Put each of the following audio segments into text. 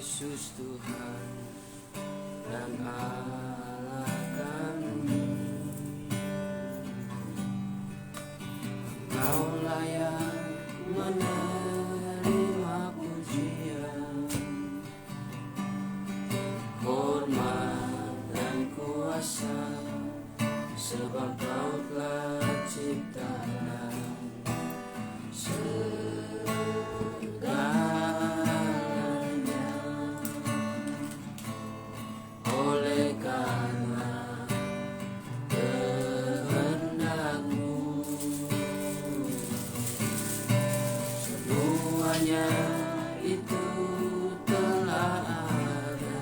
Yesus Tuhan dan Allah kami. Kau layak menerima pujian, hormat dan kuasa, sebab Kau telah ciptakan segalanya. Oleh karena kehendak-Mu, semuanya itu telah ada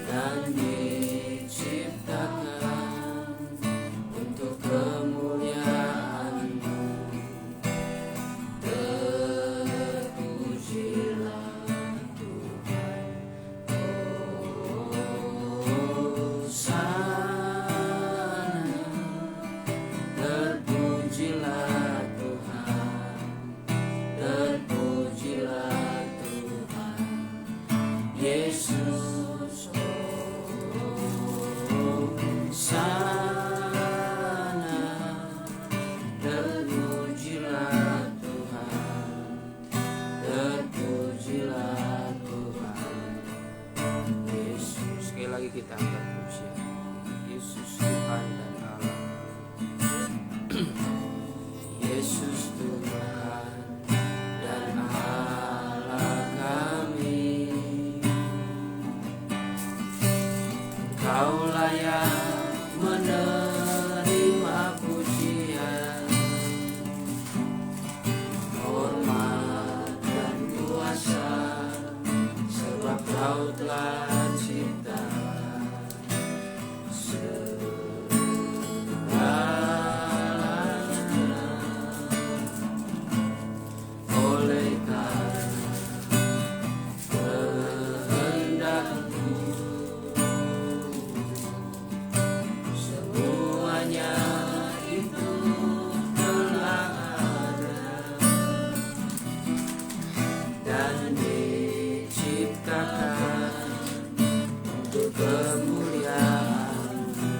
dan diciptakan untuk kemuliaan-Mu. Terpujilah Tuhan, Hosana. Terpujilah Tuhan, terpujilah Tuhan Yesus. Hosana. Terpujilah Tuhan, terpujilah Tuhan Yesus. Sekali lagi kita angkat pujian. Yesus Tuhan dan Allah. Yesus Tuhan dan Allah kami. Kau layak menerima pujian, hormat dan kuasa, sebab Kau telah ciptakan segalanya. Oleh karena kehendak-Mu, semuanya itu telah ada dan diciptakan untuk kemuliaan-Mu.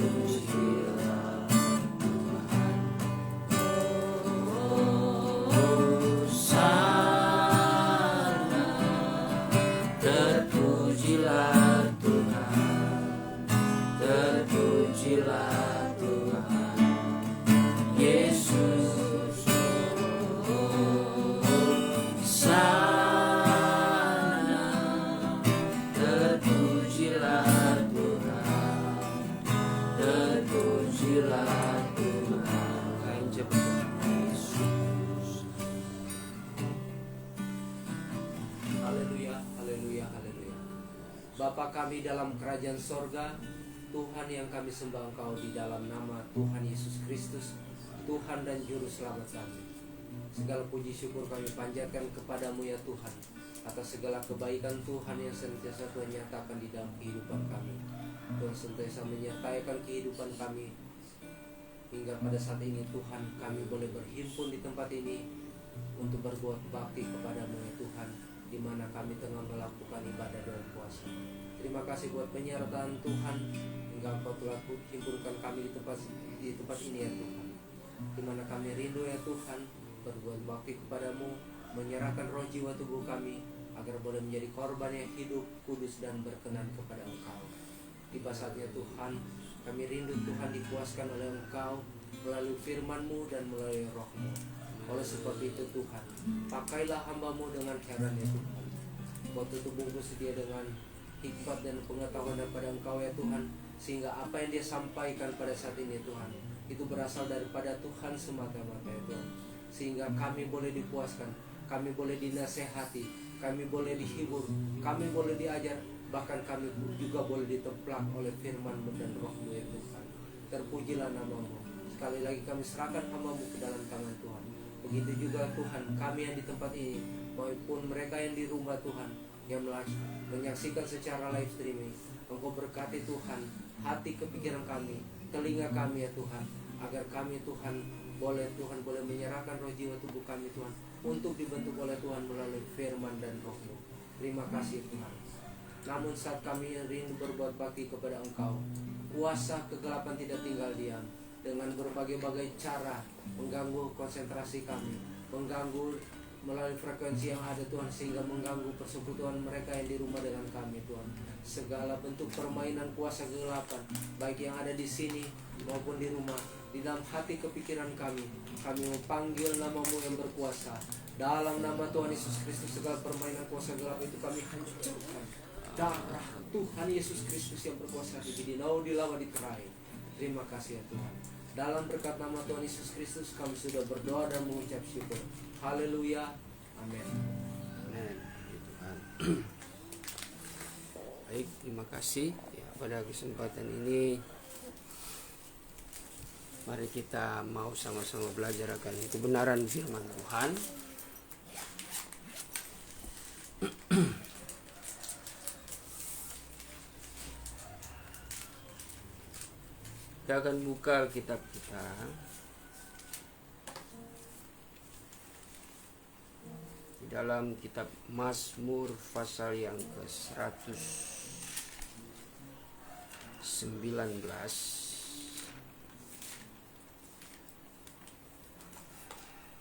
Terpujilah Tuhan, Hosana. Terpujilah Tuhan, terpujilah Tuhan Yesus. Hosana. Terpujilah Tuhan, terpujilah Tuhan Yesus. Haleluya, haleluya, haleluya. Bapa kami dalam kerajaan sorga, Tuhan yang kami sembah Engkau di dalam nama Tuhan Yesus Kristus, Tuhan dan Juru Selamat kami. Segala puji syukur kami panjatkan kepadamu ya Tuhan, atas segala kebaikan Tuhan yang senantiasa Tuhan nyatakan di dalam kehidupan kami. Tuhan senantiasa menyertakan kehidupan kami hingga pada saat ini Tuhan kami boleh berhimpun di tempat ini untuk berbuat bakti kepadamu ya Tuhan, di mana kami tengah melakukan ibadah dan puasa. Terima kasih buat penyertaan Tuhan hingga Engkau telah himpunkan kami di tempat ini ya Tuhan, di mana kami rindu ya Tuhan berbuat bakti kepadamu, menyerahkan roh jiwa tubuh kami agar boleh menjadi korban yang hidup, kudus dan berkenan kepada Engkau. Tiba saatnya Tuhan, kami rindu Tuhan dipuaskan oleh Engkau melalui firman-Mu dan melalui roh-Mu. Oleh sebab itu Tuhan, pakailah hamba-Mu dengan heran ya Tuhan. Buat tubuhku sedia dengan hikmat dan pengetahuan daripada Engkau ya Tuhan, sehingga apa yang dia sampaikan pada saat ini Tuhan, itu berasal daripada Tuhan semata-mata ya Tuhan. Sehingga kami boleh dipuaskan, kami boleh dinasehati, kami boleh dihibur, kami boleh diajar, bahkan kami juga boleh ditemplak oleh firman-Mu dan roh-Mu ya Tuhan. Terpujilah nama-Mu. Sekali lagi kami serahkan hamba-Mu ke dalam tangan Tuhan. Begitu juga Tuhan, kami yang di tempat ini maupun mereka yang di rumah Tuhan, yang menyaksikan secara live streaming. Engkau berkati Tuhan hati kepikiran kami, telinga kami ya Tuhan, agar kami Tuhan boleh menyerahkan roh jiwa tubuh kami Tuhan, untuk dibentuk oleh Tuhan melalui firman dan roh-Mu. Terima kasih Tuhan. Namun saat kami rindu berbuat bakti kepada Engkau, kuasa kegelapan tidak tinggal diam, dengan berbagai-bagai cara mengganggu konsentrasi kami, mengganggu melalui frekuensi yang ada Tuhan, sehingga mengganggu persekutuan mereka yang di rumah dengan kami Tuhan. Segala bentuk permainan kuasa kegelapan, baik yang ada di sini maupun di rumah, di dalam hati kepikiran kami memanggil nama-Mu yang berkuasa. Dalam nama Tuhan Yesus Kristus, segala permainan kuasa gelap itu kami hancurkan. Darah Tuhan Yesus Kristus yang berkuasa di dinau dilawan diterai. Terima kasih ya Tuhan. Dalam berkat nama Tuhan Yesus Kristus kami sudah berdoa dan mengucap syukur. Haleluya. Amin. Amin. Baik, terima kasih ya, pada kesempatan ini mari kita mau sama-sama belajar akan kebenaran firman Tuhan. Kita akan buka kitab kita di dalam kitab Mazmur pasal yang ke-119.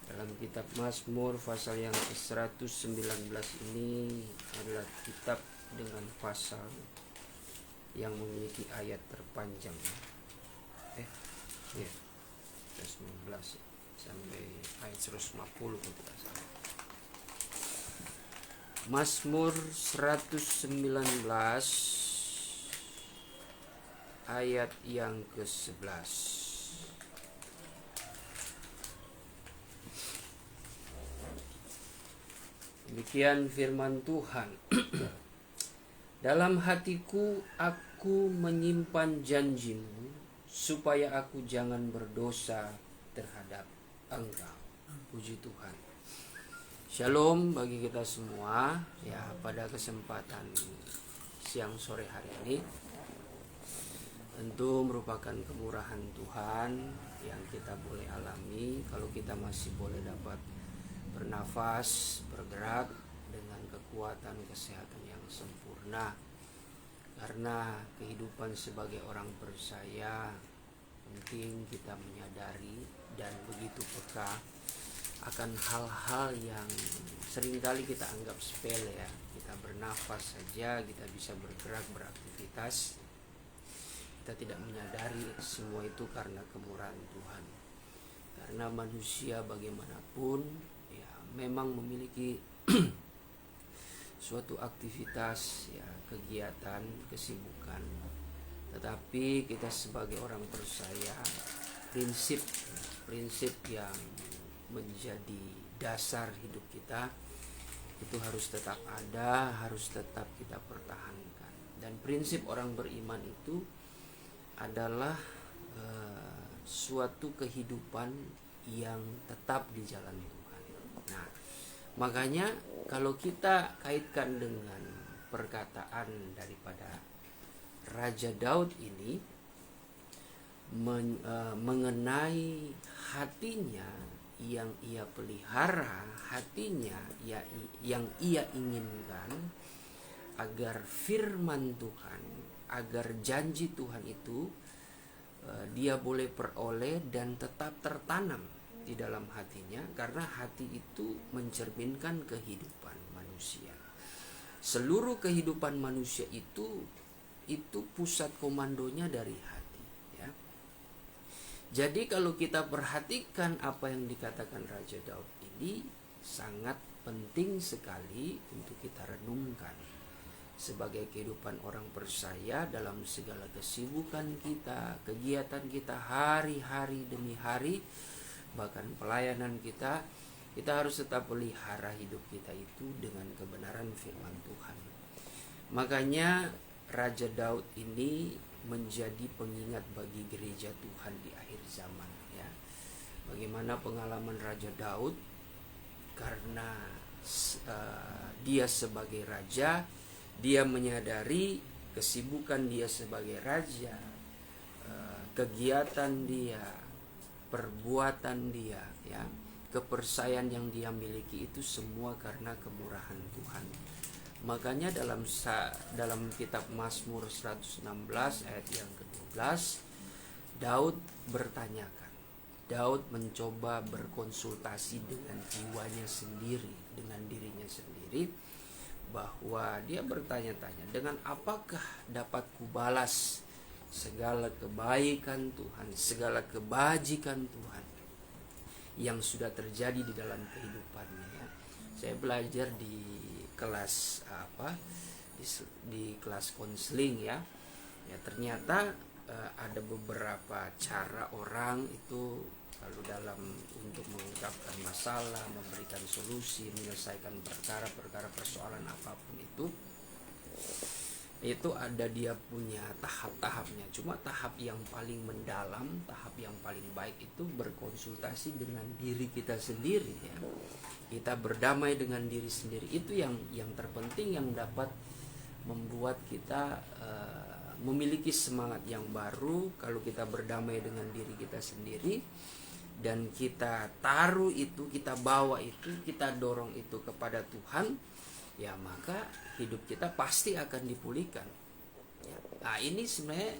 Dalam kitab Mazmur pasal yang ke-119 ini adalah kitab dengan pasal yang memiliki ayat terpanjang. 19 sampai ayat 150 kalau tidak salah. Mazmur 119 ayat yang ke-11. Demikian firman Tuhan. Dalam hatiku aku menyimpan janji-Mu, supaya aku jangan berdosa terhadap Engkau. Puji Tuhan. Shalom bagi kita semua. Ya, pada kesempatan siang sore hari ini tentu merupakan kemurahan Tuhan yang kita boleh alami kalau kita masih boleh dapat bernafas, bergerak dengan kekuatan kesehatan yang sempurna. Karena kehidupan sebagai orang percaya penting kita menyadari dan begitu peka akan hal-hal yang seringkali kita anggap sepele ya. Kita bernafas saja, kita bisa bergerak, beraktivitas. Kita tidak menyadari semua itu karena kemurahan Tuhan. Karena manusia bagaimanapun ya memang memiliki suatu aktivitas ya, kegiatan, kesibukan. Tetapi kita sebagai orang percaya, prinsip yang menjadi dasar hidup kita itu harus tetap ada, harus tetap kita pertahankan. Dan prinsip orang beriman itu adalah suatu kehidupan yang tetap di jalan Tuhan. Nah, makanya kalau kita kaitkan dengan perkataan daripada Raja Daud ini mengenai hatinya yang ia pelihara, hatinya yang ia inginkan agar firman Tuhan, agar janji Tuhan itu dia boleh peroleh dan tetap tertanam di dalam hatinya, karena hati itu mencerminkan kehidupan manusia. Seluruh kehidupan manusia itu pusat komandonya dari hati ya. Jadi kalau kita perhatikan apa yang dikatakan Raja Daud ini sangat penting sekali untuk kita renungkan sebagai kehidupan orang percaya dalam segala kesibukan kita, kegiatan kita hari-hari demi hari, bahkan pelayanan kita harus tetap pelihara hidup kita itu dengan kebenaran firman Tuhan. Makanya Raja Daud ini menjadi pengingat bagi gereja Tuhan di akhir zaman ya. Bagaimana pengalaman Raja Daud, karena dia sebagai raja, dia menyadari kesibukan dia sebagai raja, kegiatan dia, perbuatan dia, ya, kepercayaan yang dia miliki itu semua karena kemurahan Tuhan. Makanya dalam kitab Mazmur 116 ayat yang ke-12, Daud bertanyakan. Daud mencoba berkonsultasi dengan jiwanya sendiri, dengan dirinya sendiri, bahwa dia bertanya-tanya, dengan apakah dapat kubalas segala kebaikan Tuhan, segala kebajikan Tuhan yang sudah terjadi di dalam kehidupannya, ya. Saya belajar di kelas di kelas konseling, ya. Ya, ternyata ada beberapa cara orang itu kalau untuk mengungkapkan masalah, memberikan solusi, menyelesaikan perkara persoalan apapun itu ada dia punya tahap-tahapnya. Cuma tahap yang paling mendalam, tahap yang paling baik itu berkonsultasi dengan diri kita sendiri, ya. Kita berdamai dengan diri sendiri, itu yang terpenting, yang dapat membuat kita memiliki semangat yang baru. Kalau kita berdamai dengan diri kita sendiri dan kita taruh itu, kita bawa itu, kita dorong itu kepada Tuhan, ya, maka hidup kita pasti akan dipulihkan, ya. Nah, ini sebenarnya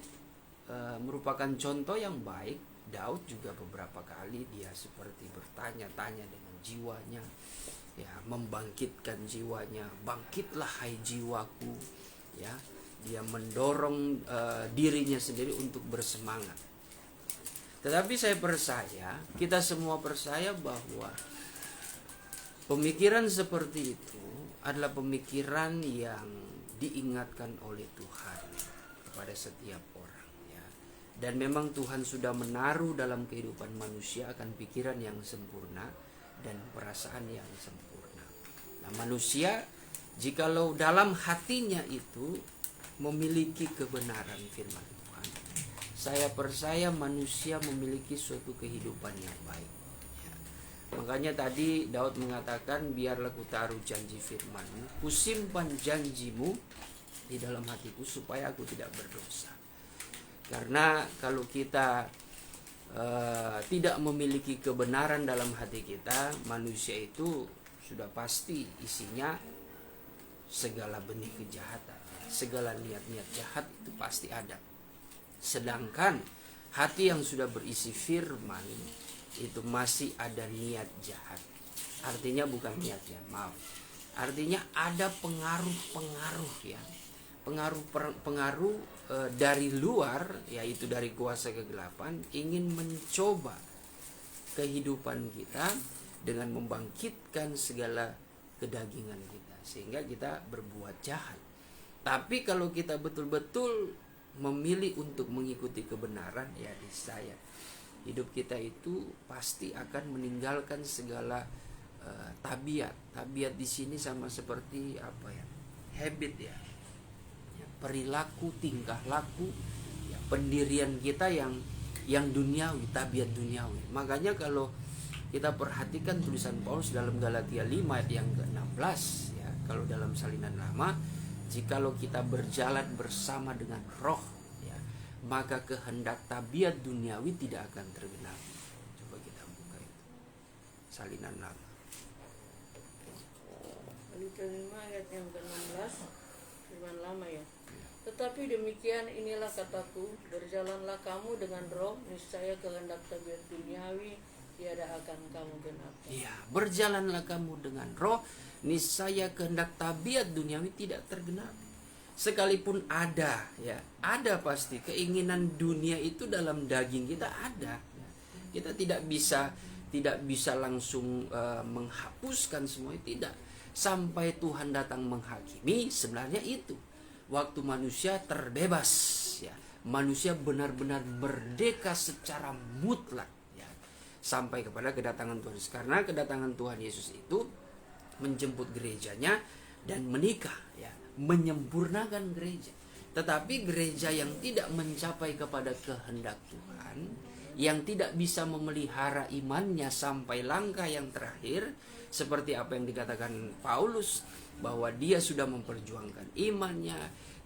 merupakan contoh yang baik. Daud juga beberapa kali dia seperti bertanya-tanya dengan jiwanya, ya, membangkitkan jiwanya. Bangkitlah hai jiwaku, ya. Dia mendorong dirinya sendiri untuk bersemangat. Tetapi saya percaya, kita semua percaya bahwa pemikiran seperti itu adalah pemikiran yang diingatkan oleh Tuhan kepada setiap orang, ya. Dan memang Tuhan sudah menaruh dalam kehidupan manusia akan pikiran yang sempurna dan perasaan yang sempurna. Nah, manusia jikalau dalam hatinya itu memiliki kebenaran firman Tuhan, saya percaya manusia memiliki suatu kehidupan yang baik, ya. Makanya tadi Daud mengatakan, biarlah ku taruh janji firman-Mu, ku simpan janji-Mu di dalam hatiku supaya aku tidak berdosa. Karena kalau kita tidak memiliki kebenaran dalam hati kita, manusia itu sudah pasti isinya segala benih kejahatan, segala niat-niat jahat itu pasti ada. Sedangkan hati yang sudah berisi firman itu masih ada niat jahat. Artinya bukan niatnya, maaf. Artinya ada pengaruh-pengaruh, ya. Pengaruh dari luar, yaitu dari kuasa kegelapan, ingin mencoba kehidupan kita dengan membangkitkan segala kedagingan kita, sehingga kita berbuat jahat. Tapi kalau kita betul-betul memilih untuk mengikuti kebenaran, ya, niscaya hidup kita itu pasti akan meninggalkan segala tabiat. Tabiat di sini sama seperti apa, ya? Habit, ya. Perilaku, tingkah laku, ya, pendirian kita yang duniawi, tabiat duniawi. Makanya kalau kita perhatikan tulisan Paulus dalam Galatia 5 ayat yang ke-16, ya, kalau dalam Salinan Lama, jikalau kita berjalan bersama dengan Roh, ya, maka kehendak tabiat duniawi tidak akan tergenapi. Coba kita buka itu, Salinan Lama. Galatia 5 ayat yang ke-16, firman lama, ya. Tetapi demikian inilah kataku, berjalanlah kamu dengan Roh, niscaya kehendak tabiat duniawi tiada akan kamu genapi. Ya, berjalanlah kamu dengan Roh, niscaya kehendak tabiat duniawi tidak tergenapi. Sekalipun ada, ya, ada pasti keinginan dunia itu dalam daging kita ada. Kita tidak bisa langsung menghapuskan semua, tidak. Sampai Tuhan datang menghakimi, sebenarnya itu waktu manusia terbebas, ya. Manusia benar-benar merdeka secara mutlak, ya, sampai kepada kedatangan Tuhan Yesus. Karena kedatangan Tuhan Yesus itu menjemput gerejanya dan menikah, ya, menyempurnakan gereja. Tetapi gereja yang tidak mencapai kepada kehendak Tuhan, yang tidak bisa memelihara imannya sampai langkah yang terakhir, seperti apa yang dikatakan Paulus, bahwa dia sudah memperjuangkan imannya,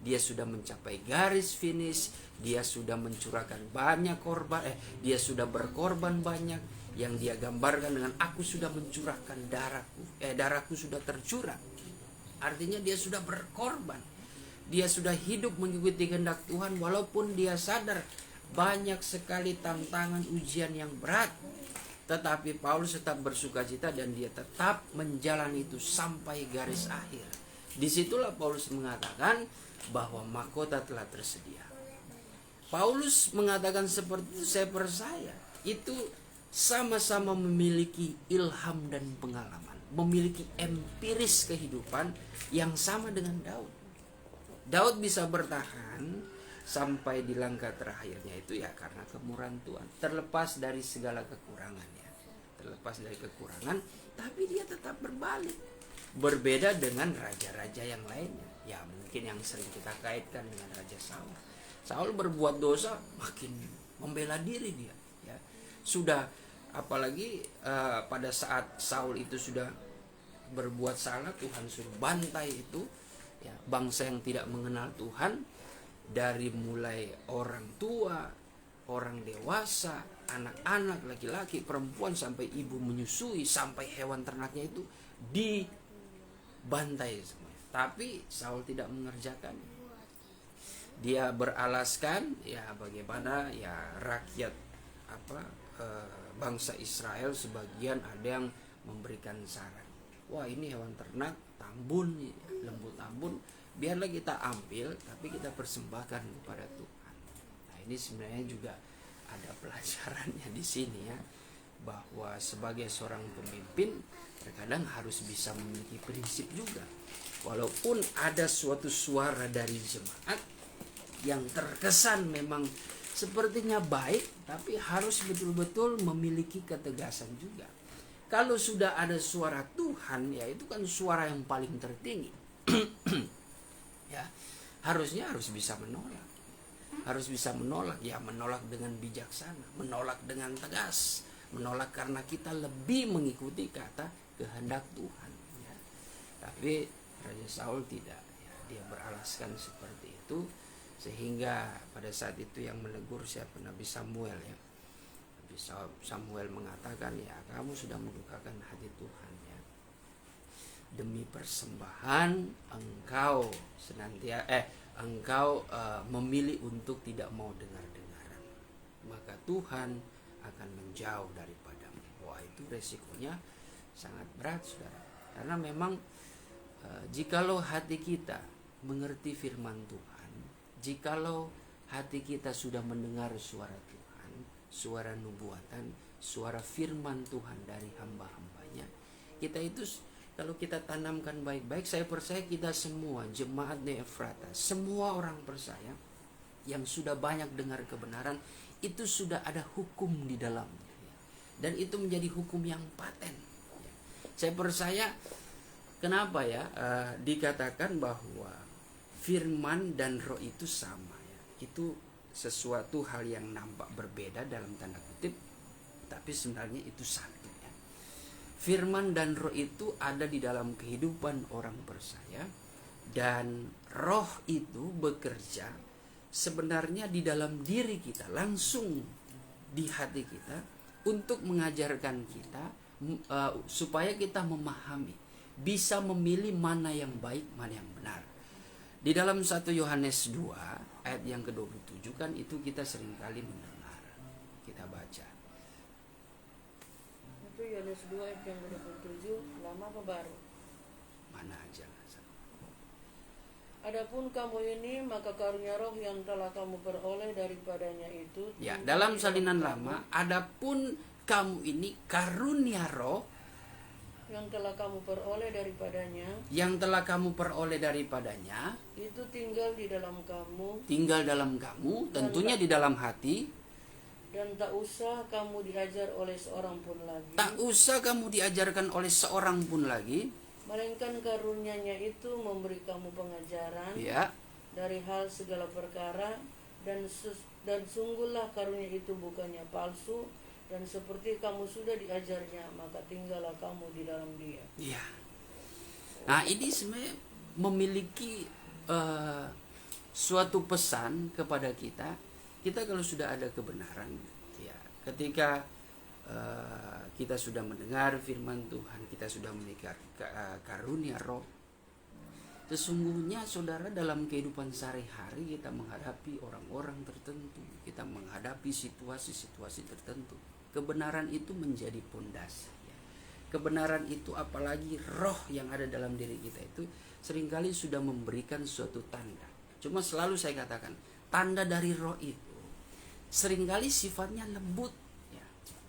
dia sudah mencapai garis finish, dia sudah mencurahkan banyak korban, dia sudah berkorban banyak, yang dia gambarkan dengan aku sudah mencurahkan darahku sudah tercurah. Artinya dia sudah berkorban, dia sudah hidup mengikuti kehendak Tuhan, walaupun dia sadar banyak sekali tantangan ujian yang berat, tetapi Paulus tetap bersukacita dan dia tetap menjalani itu sampai garis akhir. Disitulah Paulus mengatakan bahwa mahkota telah tersedia. Paulus mengatakan seperti itu, saya percaya itu sama-sama memiliki ilham dan pengalaman, memiliki empiris kehidupan yang sama dengan Daud. Daud bisa bertahan sampai di langkah terakhirnya itu ya karena kemurahan Tuhan, terlepas dari segala kekurangan ya, terlepas dari kekurangan, tapi dia tetap berbalik. Berbeda dengan raja-raja yang lainnya, ya mungkin yang sering kita kaitkan dengan Raja Saul. Saul berbuat dosa, makin membela diri dia ya. Sudah apalagi pada saat Saul itu sudah berbuat salah, Tuhan suruh bantai itu ya, bangsa yang tidak mengenal Tuhan, dari mulai orang tua, orang dewasa, anak-anak, laki-laki, perempuan, sampai ibu menyusui, sampai hewan ternaknya itu dibantai semuanya. Tapi Saul tidak mengerjakannya. Dia beralaskan ya bagaimana ya rakyat bangsa Israel sebagian ada yang memberikan saran. Wah, ini hewan ternak tambun, lembu tambun, biarlah kita ambil, tapi kita persembahkan kepada Tuhan. Nah, ini sebenarnya juga ada pelajarannya di sini ya, bahwa sebagai seorang pemimpin terkadang harus bisa memiliki prinsip juga. Walaupun ada suatu suara dari jemaat yang terkesan memang sepertinya baik, tapi harus betul-betul memiliki ketegasan juga. Kalau sudah ada suara Tuhan, ya itu kan suara yang paling tertinggi. Ya, harus bisa menolak. Harus bisa menolak, ya menolak dengan bijaksana, menolak dengan tegas, menolak karena kita lebih mengikuti kata kehendak Tuhan. Ya. Tapi Raja Saul tidak, ya, dia beralaskan seperti itu, sehingga pada saat itu yang menegur siapa? Nabi Samuel ya. Nabi Samuel mengatakan, ya kamu sudah mendukakan hati Tuhan ya. Demi persembahan engkau memilih untuk tidak mau dengar-dengaran, maka Tuhan akan menjauh daripadamu. Wah, itu resikonya sangat berat, saudara. Karena memang jikalau hati kita mengerti firman Tuhan, jikalau hati kita sudah mendengar suara Tuhan, suara nubuatan, suara firman Tuhan dari hamba-hambanya, kita itu kalau kita tanamkan baik-baik, saya percaya kita semua, jemaat di Efrata, semua orang percaya yang sudah banyak dengar kebenaran, itu sudah ada hukum di dalamnya. Dan itu menjadi hukum yang paten. Saya percaya, kenapa ya dikatakan bahwa firman dan roh itu sama ya. Itu sesuatu hal yang nampak berbeda dalam tanda kutip, tapi sebenarnya itu satu. Firman dan roh itu ada di dalam kehidupan orang percaya, dan roh itu bekerja sebenarnya di dalam diri kita, langsung di hati kita, untuk mengajarkan kita supaya kita memahami, bisa memilih mana yang baik, mana yang benar. Di dalam 1 Yohanes 2 ayat yang ke-27 kan itu kita seringkali mendengar, kita baca. Yohanes 2 ayat yang ke-27, lama apa baru? Mana aja. Adapun kamu ini, maka karunia roh yang telah kamu peroleh daripadanya itu. Ya, dalam salinan lama, adapun kamu ini karunia roh yang telah kamu peroleh daripadanya. Yang telah kamu peroleh daripadanya. Itu tinggal di dalam kamu. Tinggal dalam kamu, tentunya di dalam hati. Dan tak usah kamu diajar oleh seorang pun lagi. Tak usah kamu diajarkan oleh seorang pun lagi. Melainkan karunia-Nya itu memberi kamu pengajaran Ya. dari hal segala perkara, dan sungguhlah karunia itu bukannya palsu, dan seperti kamu sudah diajarnya, maka tinggallah kamu di dalam Dia. Ya. Nah, ini sebenarnya memiliki suatu pesan kepada kita. Kita kalau sudah ada kebenaran, ya, ketika kita sudah mendengar firman Tuhan, kita sudah memiliki karunia roh, sesungguhnya saudara, dalam kehidupan sehari-hari kita menghadapi orang-orang tertentu, kita menghadapi situasi-situasi tertentu. Kebenaran itu menjadi pondasi. Ya. Kebenaran itu, apalagi roh yang ada dalam diri kita itu seringkali sudah memberikan suatu tanda. Cuma selalu saya katakan, tanda dari roh itu seringkali sifatnya lembut. Ya.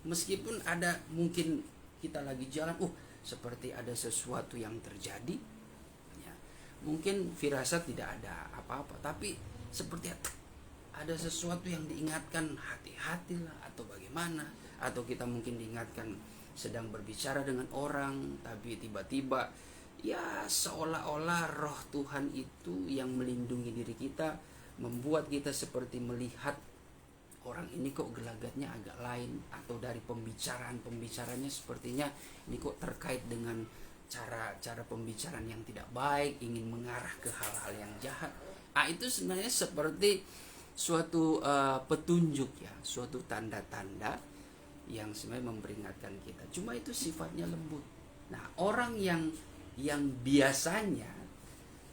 Meskipun ada mungkin kita lagi jalan, seperti ada sesuatu yang terjadi. Mungkin firasat tidak ada apa-apa, tapi seperti ada sesuatu yang diingatkan, hati-hatilah atau bagaimana, atau kita mungkin diingatkan sedang berbicara dengan orang, tapi tiba-tiba ya seolah-olah roh Tuhan itu yang melindungi diri kita, membuat kita seperti melihat orang ini kok gelagatnya agak lain, atau dari pembicaranya sepertinya ini kok terkait dengan cara pembicaraan yang tidak baik, ingin mengarah ke hal-hal yang jahat. Itu sebenarnya seperti suatu petunjuk, ya, suatu tanda-tanda yang sebenarnya memperingatkan kita. Cuma itu sifatnya lembut. Nah, orang yang biasanya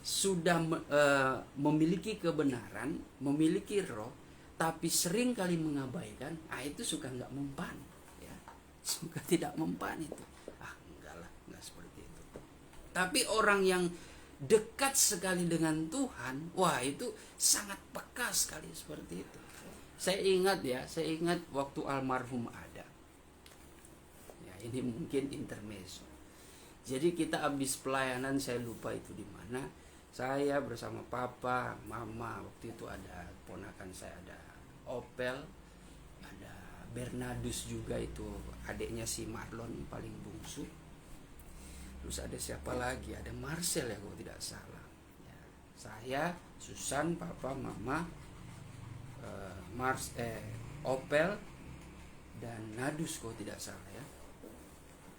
sudah memiliki kebenaran, memiliki roh, tapi sering kali mengabaikan, itu suka nggak mempan, ya, suka tidak mempan itu. Seperti itu. Tapi orang yang dekat sekali dengan Tuhan, itu sangat peka sekali seperti itu. Saya ingat waktu almarhum ada. Ya, ini mungkin intermezzo. Jadi kita habis pelayanan, saya lupa itu di mana. Saya bersama papa, mama, waktu itu ada ponakan saya, ada Opel, ada Bernardus juga, itu adiknya si Marlon paling bungsu. Terus ada siapa lagi? Ada Marcel, ya, kalau tidak salah. Ya, saya, Susan, papa, mama, Opel, dan Nadus, kalau tidak salah, ya.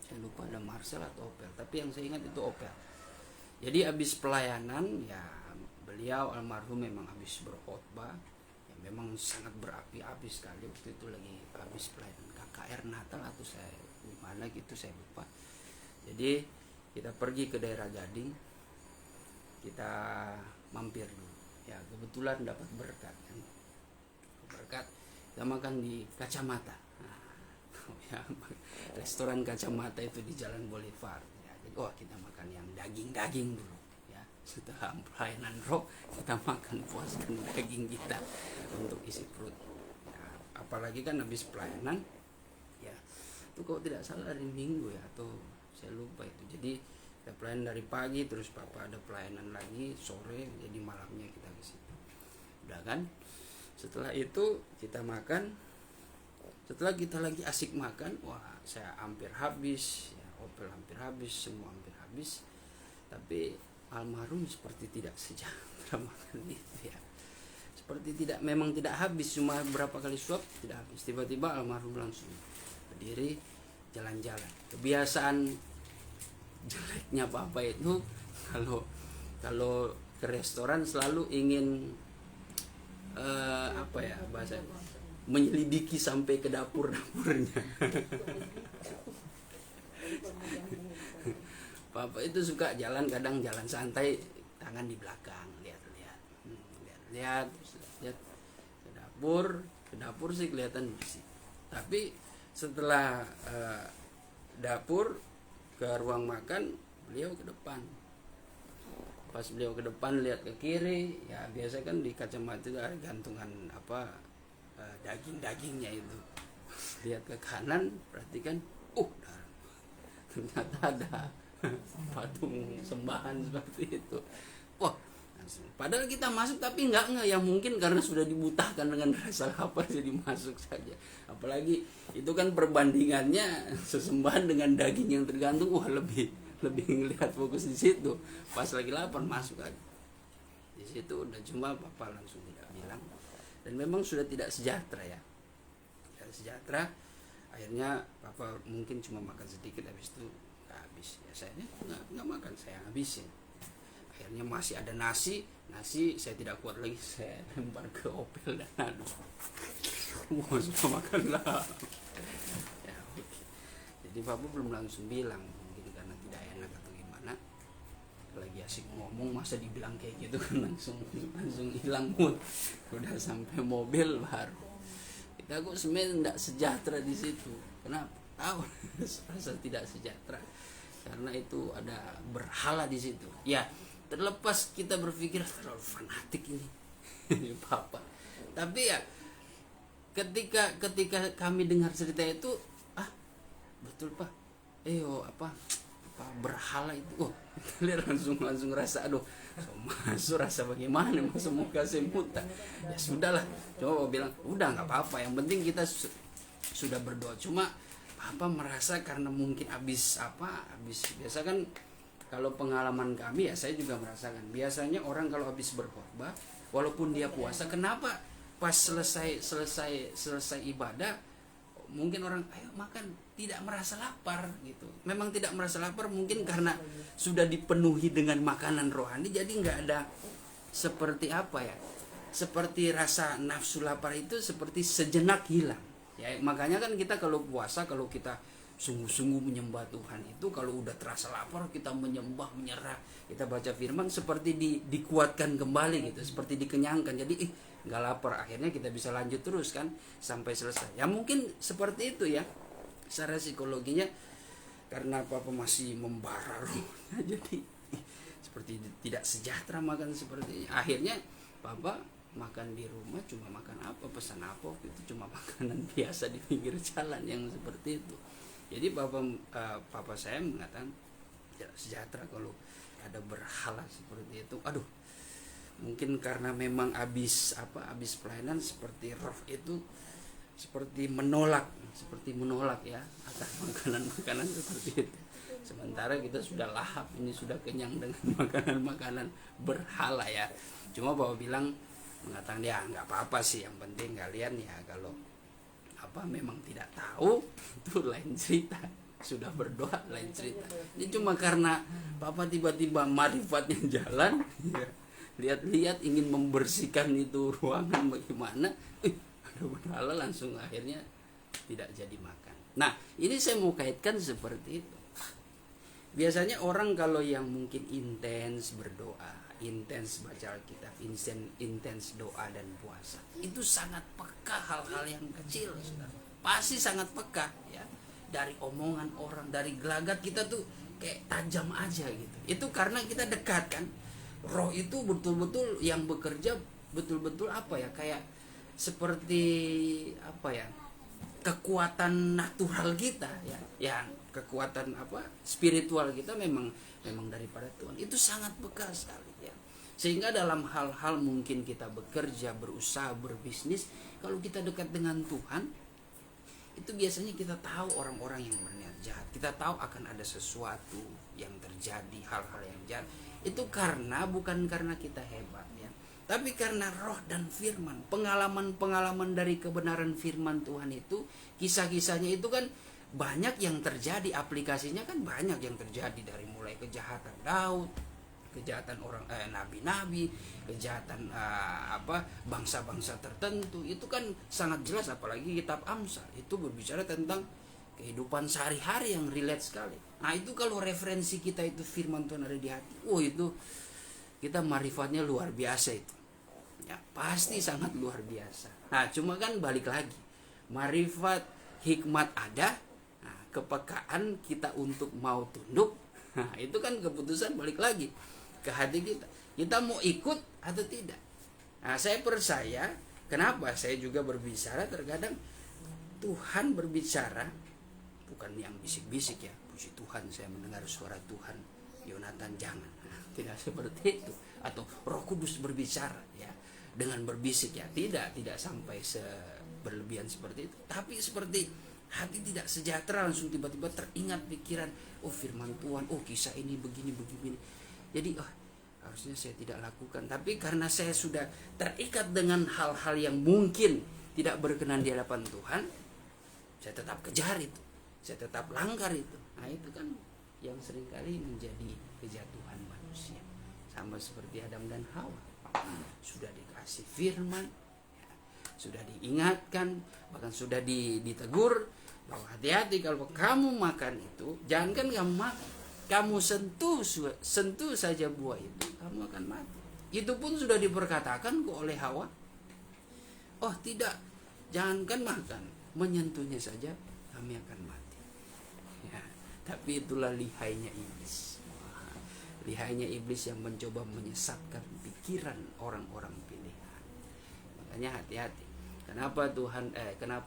Saya lupa ada Marcel atau Opel, tapi yang saya ingat itu Opel. Jadi habis pelayanan, ya, beliau almarhum memang habis berkhotbah, ya, memang sangat berapi-api sekali. Waktu itu lagi habis pelayanan KKR Natal atau saya gimana gitu, saya lupa. Jadi kita pergi ke daerah Gading, kita mampir dulu, ya, kebetulan dapat berkat, kan? Kita makan di Kacamata. Ya, restoran Kacamata itu di Jalan Boulevard, ya. Jadi kita makan yang daging dulu, ya. Setelah pelayanan roh, kita makan, puaskan daging kita untuk isi perut, ya. Apalagi kan habis pelayanan, ya, itu kalau tidak salah hari Minggu, ya, atau saya lupa itu. Jadi kita pelayanan dari pagi, terus papa ada pelayanan lagi sore, jadi malamnya kita ke situ. Udah kan? Setelah itu kita makan. Setelah kita lagi asik makan, saya hampir habis, ya, Opel hampir habis, semua hampir habis. Tapi almarhum seperti tidak sejahtera makan itu, ya. Seperti memang tidak habis, cuma berapa kali suap tidak habis. Tiba-tiba almarhum langsung berdiri jalan-jalan. Kebiasaan jeleknya papa itu kalau ke restoran selalu ingin bahasa menyelidiki sampai ke dapurnya. Papa itu suka jalan, kadang jalan santai, tangan di belakang, lihat ke dapur sih kelihatan bersih. Tapi setelah dapur ke ruang makan, beliau ke depan. Pas beliau ke depan lihat ke kiri, ya biasa kan di Kacamata itu ada gantungan daging-dagingnya itu. Lihat ke kanan, perhatikan, ternyata ada patung sembahan seperti itu. Padahal kita masuk tapi enggak, ya mungkin karena sudah dibutahkan dengan rasa lapar jadi masuk saja. Apalagi itu kan perbandingannya sesembahan dengan daging yang tergantung, lebih ngelihat fokus di situ. Pas lagi lapar masuk aja. Di situ udah, cuma papa langsung tidak bilang. Dan memang sudah tidak sejahtera, ya. Tidak sejahtera. Akhirnya papa mungkin cuma makan sedikit, habis itu nggak habis. Ya saya nggak makan, saya habisin. Akhirnya masih ada nasi saya tidak kuat lagi, saya lempar ke Opel dan aduh, wah sudah makanlah. Ya, oke. Jadi Papa belum langsung bilang, mungkin karena tidak enak atau gimana, lagi asik ngomong masa dibilang kayak gitu kan, langsung hilang mood. Udah sampai mobil baru kita kok sebenarnya tidak sejahtera di situ. Kenapa? Tahu rasa tidak sejahtera karena itu ada berhala di situ. Ya, terlepas kita berpikir terlalu fanatik ini Papa, tapi ya ketika kami dengar cerita itu, betul Pak, berhala itu, kita langsung rasa aduh, masuk rasa bagaimana, masa muka saya muta. Ya sudahlah, coba bilang udah nggak apa-apa, yang penting kita sudah berdoa. Cuma Papa merasa karena mungkin habis biasa kan. Kalau pengalaman kami ya saya juga merasakan. Biasanya orang kalau habis berkhotbah, walaupun dia puasa, kenapa pas selesai ibadah, mungkin orang ayo makan, tidak merasa lapar gitu. Memang tidak merasa lapar mungkin karena sudah dipenuhi dengan makanan rohani, jadi nggak ada seperti seperti rasa nafsu lapar itu seperti sejenak hilang. Ya makanya kan kita kalau puasa, kalau kita sungguh-sungguh menyembah Tuhan itu, kalau udah terasa lapar kita menyembah, menyerah, kita baca firman seperti dikuatkan kembali gitu, seperti dikenyangkan. Jadi nggak lapar, akhirnya kita bisa lanjut terus kan sampai selesai. Ya mungkin seperti itu ya secara psikologinya, karena Papa masih membara rohnya, jadi seperti tidak sejahtera makan seperti ini. Akhirnya Papa makan di rumah cuma makan pesan apa itu, cuma makanan biasa di pinggir jalan yang seperti itu. Jadi papa saya mengatakan tidak sejahtera kalau ada berhala seperti itu. Aduh, mungkin karena memang habis pelayanan seperti roh itu seperti menolak ya akan makanan seperti itu. Sementara kita sudah lahap, ini sudah kenyang dengan makanan berhala ya. Cuma Papa bilang mengatakan ya nggak apa-apa sih, yang penting kalian ya kalau memang tidak tahu itu lain cerita, sudah berdoa lain cerita. Ini cuma karena Papa tiba-tiba marifatnya jalan, ya, lihat-lihat ingin membersihkan itu ruangan bagaimana, ada berhala, langsung akhirnya tidak jadi makan. Nah ini saya mau kaitkan seperti itu. Biasanya orang kalau yang mungkin intens berdoa, intens baca Alkitab, intens doa dan puasa, itu sangat peka hal-hal yang kecil, saudara. Pasti sangat peka ya. Dari omongan orang, dari gelagat kita tuh kayak tajam aja gitu. Itu karena kita dekat kan. Roh itu betul-betul yang bekerja, betul-betul kayak seperti kekuatan natural kita ya. Yang kekuatan spiritual kita memang daripada Tuhan. Itu sangat peka sekali ya. Sehingga dalam hal-hal mungkin kita bekerja, berusaha, berbisnis, kalau kita dekat dengan Tuhan, itu biasanya kita tahu orang-orang yang berniat jahat. Kita tahu akan ada sesuatu yang terjadi, hal-hal yang jahat. Itu bukan karena kita hebat ya, tapi karena roh dan firman, pengalaman-pengalaman dari kebenaran firman Tuhan itu, kisah-kisahnya itu kan banyak yang terjadi, aplikasinya kan banyak yang terjadi, dari mulai kejahatan Daud, kejahatan orang nabi-nabi, kejahatan bangsa-bangsa tertentu, itu kan sangat jelas. Apalagi kitab Amsal itu berbicara tentang kehidupan sehari-hari yang relate sekali. Nah itu kalau referensi kita itu firman Tuhan ada di hati, itu kita marifatnya luar biasa itu ya, pasti sangat luar biasa. Nah cuma kan balik lagi, marifat hikmat ada, kepekaan kita untuk mau tunduk, nah itu kan keputusan balik lagi ke hati kita mau ikut atau tidak. Nah saya percaya, kenapa saya juga berbicara, terkadang Tuhan berbicara bukan yang bisik-bisik ya, puji Tuhan saya mendengar suara Tuhan, Yonatan jangan, tidak seperti itu. Atau Roh Kudus berbicara ya dengan berbisik ya, tidak sampai berlebihan seperti itu, tapi seperti hati tidak sejahtera, langsung tiba-tiba teringat pikiran, firman Tuhan, kisah ini begini, jadi harusnya saya tidak lakukan. Tapi karena saya sudah terikat dengan hal-hal yang mungkin tidak berkenan di hadapan Tuhan, saya tetap kejar itu, saya tetap langgar itu. Nah itu kan yang seringkali menjadi kejatuhan manusia. sama seperti Adam dan Hawa. Sudah dikasih firman, sudah diingatkan, bahkan sudah ditegur bahwa hati-hati kalau kamu makan itu, jangankan kamu makan, kamu sentuh saja buah itu, kamu akan mati. Itu pun sudah diperkatakan kok oleh Hawa. Oh tidak, jangankan makan, menyentuhnya saja kami akan mati. Ya, tapi itulah lihainya iblis. Lihainya iblis yang mencoba menyesatkan pikiran orang-orang pilihan. Makanya hati-hati. Kenapa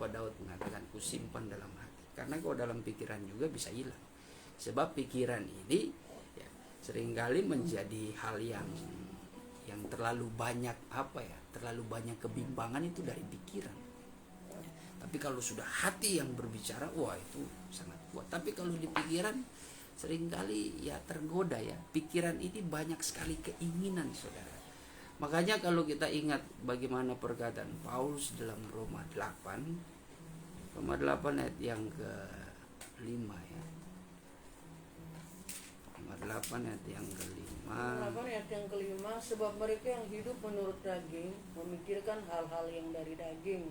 Daud mengatakan kusimpan dalam hati? Karena kalau dalam pikiran juga bisa hilang. Sebab pikiran ini ya, seringkali menjadi hal yang terlalu banyak terlalu banyak kebimbangan itu dari pikiran. Tapi kalau sudah hati yang berbicara, wah itu sangat kuat. Tapi kalau di pikiran seringkali ya tergoda ya. Pikiran ini banyak sekali keinginan, saudara. Makanya kalau kita ingat bagaimana perkataan Paulus dalam Roma 8 ayat yang ke-5 ya. Roma 8 ayat yang ke-5. Ayat yang ke-5, sebab mereka yang hidup menurut daging memikirkan hal-hal yang dari daging.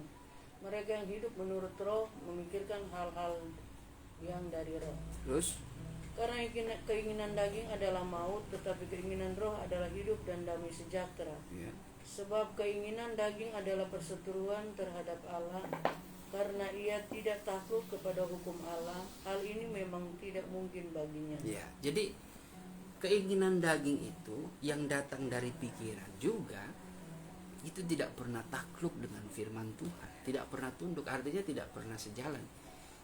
Mereka yang hidup menurut roh memikirkan hal-hal yang dari roh. Terus Karena keinginan daging adalah maut, tetapi keinginan roh adalah hidup dan damai sejahtera. ya. Sebab keinginan daging adalah perseteruan terhadap Allah, karena ia tidak takluk kepada hukum Allah. Hal ini memang tidak mungkin baginya. Ya, jadi keinginan daging itu yang datang dari pikiran juga itu tidak pernah takluk dengan firman Tuhan, tidak pernah tunduk, artinya tidak pernah sejalan.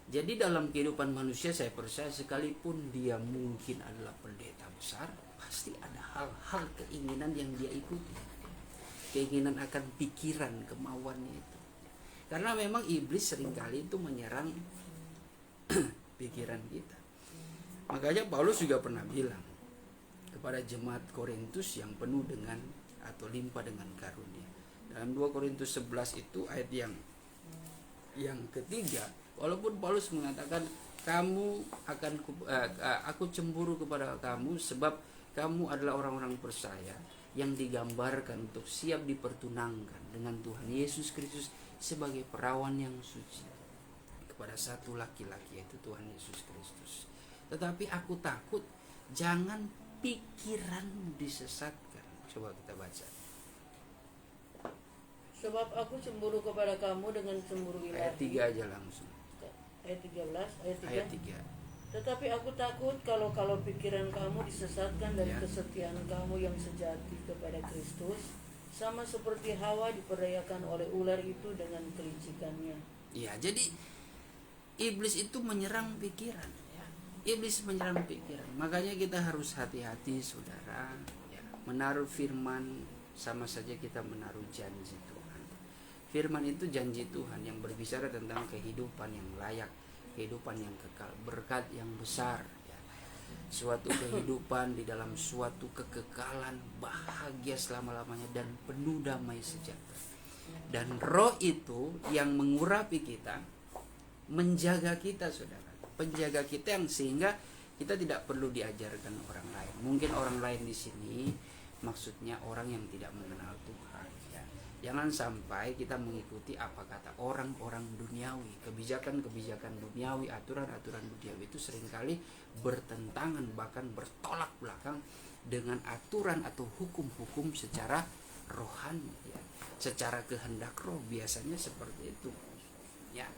Jadi dalam kehidupan manusia saya percaya sekalipun dia mungkin adalah pendeta besar, pasti ada hal-hal keinginan yang dia ikuti. Keinginan akan pikiran, kemauannya itu. Karena memang iblis seringkali itu menyerang pikiran kita. Makanya Paulus juga pernah bilang kepada jemaat Korintus yang penuh dengan atau limpah dengan karunia. Dalam 2 Korintus 11 itu ayat yang ketiga, walaupun Paulus mengatakan aku cemburu kepada kamu sebab kamu adalah orang-orang percaya yang digambarkan untuk siap dipertunangkan dengan Tuhan Yesus Kristus sebagai perawan yang suci kepada satu laki-laki, yaitu Tuhan Yesus Kristus. Tetapi aku takut jangan pikiranmu disesatkan. Coba kita baca. Sebab aku cemburu kepada kamu dengan cemburu ilahi. Ayat 3 aja langsung. Ayat 13, Ayat 3. Tetapi aku takut kalau pikiran kamu disesatkan dari Ya. kesetiaan kamu yang sejati kepada Kristus, sama seperti Hawa diperdayakan oleh ular itu dengan kelicikannya. Ya, jadi iblis itu menyerang pikiran. Ya. Iblis menyerang pikiran. Makanya kita harus hati-hati, saudara. Ya. Menaruh firman sama saja kita menaruh janji Tuhan. Firman itu janji Tuhan yang berbicara tentang kehidupan yang layak, kehidupan yang kekal, berkat yang besar, ya. Suatu kehidupan di dalam suatu kekekalan, bahagia selama-lamanya dan penuh damai sejahtera. Dan roh itu yang mengurapi kita, menjaga kita, saudara, penjaga kita yang sehingga kita tidak perlu diajarkan orang lain. Mungkin orang lain di sini maksudnya orang yang tidak mengenal Tuhan, ya. Jangan sampai kita mengikuti apa kata orang-orang duniawi. Kebijakan-kebijakan duniawi, aturan-aturan duniawi itu seringkali bertentangan, bahkan bertolak belakang dengan aturan atau hukum-hukum secara rohani, ya. Secara kehendak roh biasanya seperti itu, ya.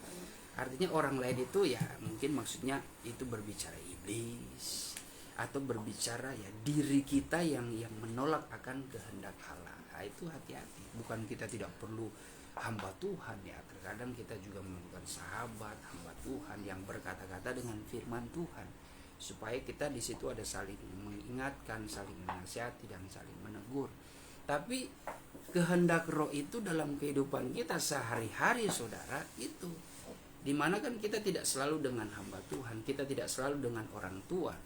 Artinya orang lain itu ya mungkin maksudnya itu berbicara iblis atau berbicara ya diri kita yang menolak akan kehendak Allah. Nah, itu hati-hati. Bukan kita tidak perlu hamba Tuhan, ya. Terkadang kita juga memerlukan sahabat hamba Tuhan yang berkata-kata dengan firman Tuhan, supaya kita di situ ada saling mengingatkan, saling menasihati dan saling menegur. Tapi kehendak roh itu dalam kehidupan kita sehari-hari, saudara, itu dimana kan kita tidak selalu dengan hamba Tuhan, kita tidak selalu dengan orang tua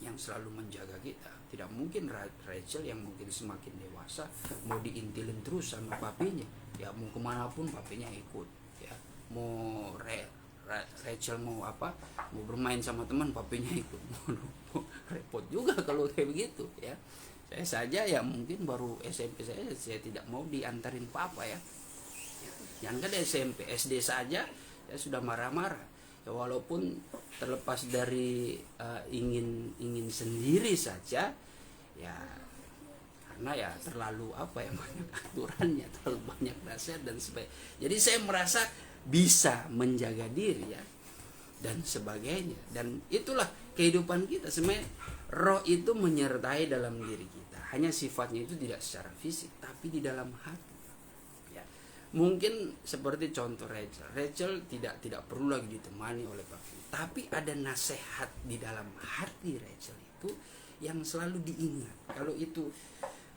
yang selalu menjaga kita. Tidak mungkin Rachel yang mungkin semakin dewasa mau diintilin terus sama papinya, ya mau kemanapun papinya ikut, ya mau Rachel mau bermain sama teman, papinya ikut. Repot juga kalau kayak begitu ya. Saya saja ya mungkin baru SMP saya tidak mau diantarin papa ya. Yang kan SMP, SD saja saya sudah marah-marah. Ya, walaupun terlepas dari ingin sendiri saja ya, karena ya terlalu banyak aturannya, terlalu banyak nasihat dan sebagainya. Jadi saya merasa bisa menjaga diri ya dan sebagainya. Dan itulah kehidupan kita. Sebenarnya roh itu menyertai dalam diri kita. Hanya sifatnya itu tidak secara fisik, tapi di dalam hati. Ya. Mungkin seperti contoh Rachel tidak perlu lagi ditemani oleh papi. Tapi ada nasihat di dalam hati Rachel itu yang selalu diingat. Kalau itu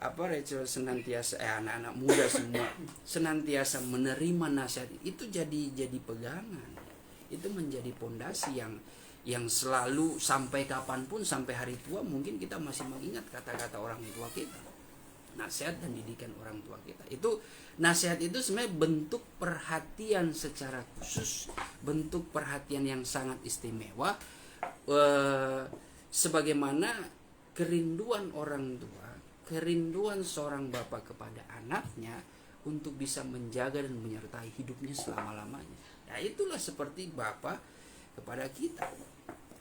Rachel senantiasa anak-anak muda semua senantiasa menerima nasihat itu jadi pegangan. Itu menjadi pondasi yang selalu sampai kapanpun, sampai hari tua mungkin kita masih mengingat kata-kata orang tua kita, nasihat dan didikan orang tua kita. Itu nasihat itu sebenarnya bentuk perhatian secara khusus, bentuk perhatian yang sangat istimewa, sebagaimana kerinduan orang tua, kerinduan seorang bapak kepada anaknya untuk bisa menjaga dan menyertai hidupnya selama-lamanya. Nah, itulah seperti bapak kepada kita,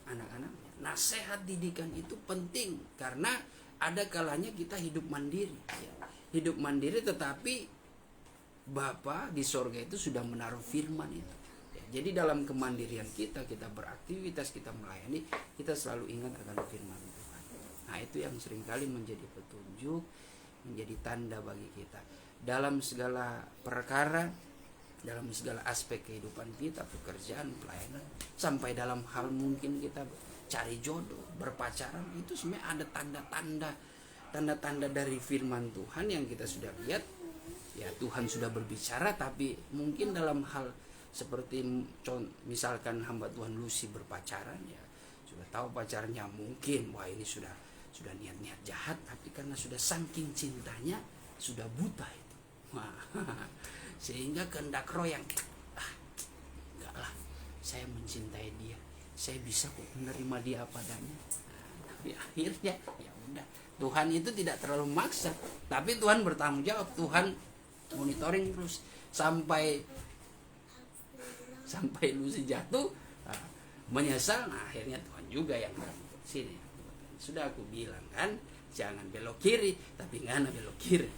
anak-anaknya. Nasihat didikan itu penting karena ada kalanya kita hidup mandiri ya. Hidup mandiri, tetapi Bapa di sorga itu sudah menaruh firman itu ya. Jadi dalam kemandirian kita beraktivitas, kita melayani, kita selalu ingat akan firman Tuhan. Nah, itu yang seringkali menjadi petunjuk, menjadi tanda bagi kita dalam segala perkara, dalam segala aspek kehidupan kita, pekerjaan, pelayanan, sampai dalam hal mungkin kita cari jodoh, berpacaran, itu sebenarnya ada tanda-tanda dari firman Tuhan yang kita sudah lihat. Ya, Tuhan sudah berbicara, tapi mungkin dalam hal seperti misalkan hamba Tuhan Lucy berpacaran ya, sudah tahu pacarnya mungkin ini sudah niat-niat jahat, tapi karena sudah saking cintanya sudah buta itu. Sehingga kehendak roh yang enggak lah, saya mencintai dia, saya bisa kok menerima dia apa adanya. Tapi akhirnya ya udah, Tuhan itu tidak terlalu maksa, tapi Tuhan bertanggung jawab. Tuhan monitoring terus sampai Lucy jatuh, menyesal. Nah, akhirnya Tuhan juga yang sini. Sudah aku bilang kan, jangan belok kiri, tapi ngana belok kiri.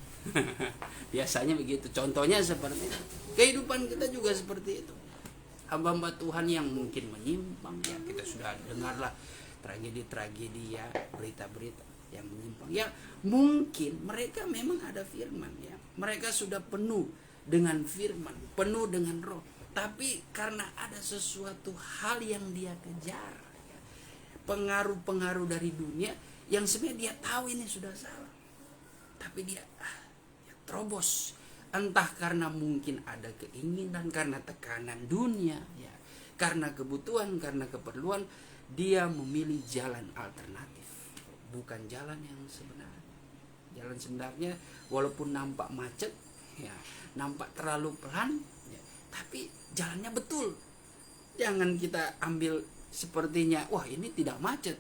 Biasanya begitu. Contohnya seperti itu. Kehidupan kita juga seperti itu. Hamba-hamba Tuhan yang mungkin menyimpang ya, kita sudah dengarlah tragedi-tragedi ya, berita-berita yang menyimpang. Ya, mungkin mereka memang ada firman ya. Mereka sudah penuh dengan firman, penuh dengan roh. Tapi karena ada sesuatu hal yang dia kejar ya, pengaruh-pengaruh dari dunia yang sebenarnya dia tahu ini sudah salah, tapi dia terobos, entah karena mungkin ada keinginan, karena tekanan dunia ya, karena kebutuhan, karena keperluan, dia memilih jalan alternatif, bukan jalan yang sebenarnya. Jalan sebenarnya walaupun nampak macet ya, nampak terlalu pelan ya, tapi jalannya betul. Jangan kita ambil sepertinya ini tidak macet,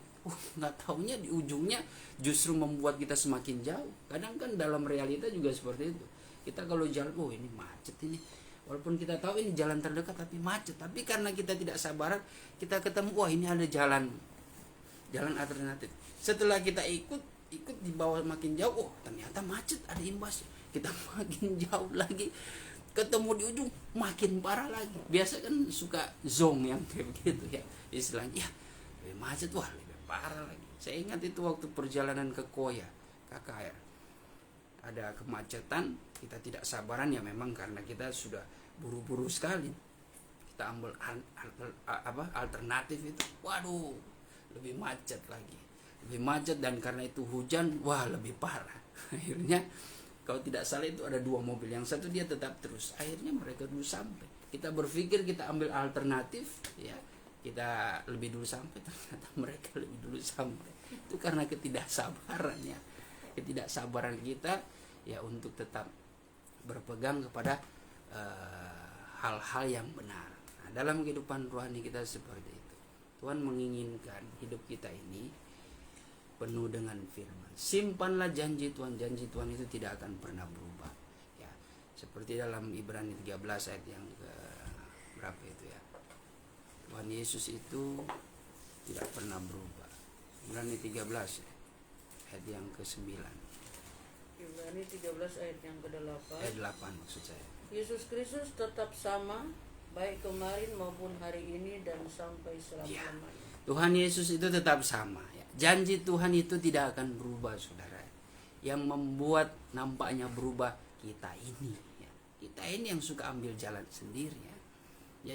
nggak taunya di ujungnya justru membuat kita semakin jauh. Kadang kan dalam realita juga seperti itu. Kita kalau jalan, ini macet ini, walaupun kita tahu ini jalan terdekat tapi macet, tapi karena kita tidak sabaran, kita ketemu ini ada jalan alternatif. Setelah kita ikut di bawah makin jauh, ternyata macet, ada imbas. Kita makin jauh lagi, ketemu di ujung makin parah lagi. Biasa kan suka zong yang kayak begitu ya, istilahnya lebih macet, lebih parah lagi. Saya ingat itu waktu perjalanan ke Koya, KKR, ada kemacetan, kita tidak sabaran ya, memang karena kita sudah buru-buru sekali. Kita ambil alternatif itu, lebih macet lagi, lebih macet, dan karena itu hujan, lebih parah. Akhirnya kalau tidak salah itu ada 2 mobil, yang satu dia tetap terus, akhirnya mereka dulu sampai. Kita berpikir kita ambil alternatif ya, kita lebih dulu sampai, ternyata mereka lebih dulu sampai. Itu karena ketidaksabarannya, ketidaksabaran kita ya untuk tetap berpegang kepada hal-hal yang benar. Nah, dalam kehidupan rohani kita seperti itu. Tuhan menginginkan hidup kita ini penuh dengan firman. Simpanlah janji Tuhan itu tidak akan pernah berubah. Ya, seperti dalam Ibrani 13 ayat yang ke berapa itu ya. Tuhan Yesus itu tidak pernah berubah. Ibrani 13 ayat yang ke-9. Ibrani 13 ayat yang ke-8. Ayat 8 maksud saya. Yesus Kristus tetap sama baik kemarin maupun hari ini dan sampai selama-lamanya. Tuhan Yesus itu tetap sama ya. Janji Tuhan itu tidak akan berubah, saudara. Yang membuat nampaknya berubah kita ini ya. Kita ini yang suka ambil jalan sendiri ya.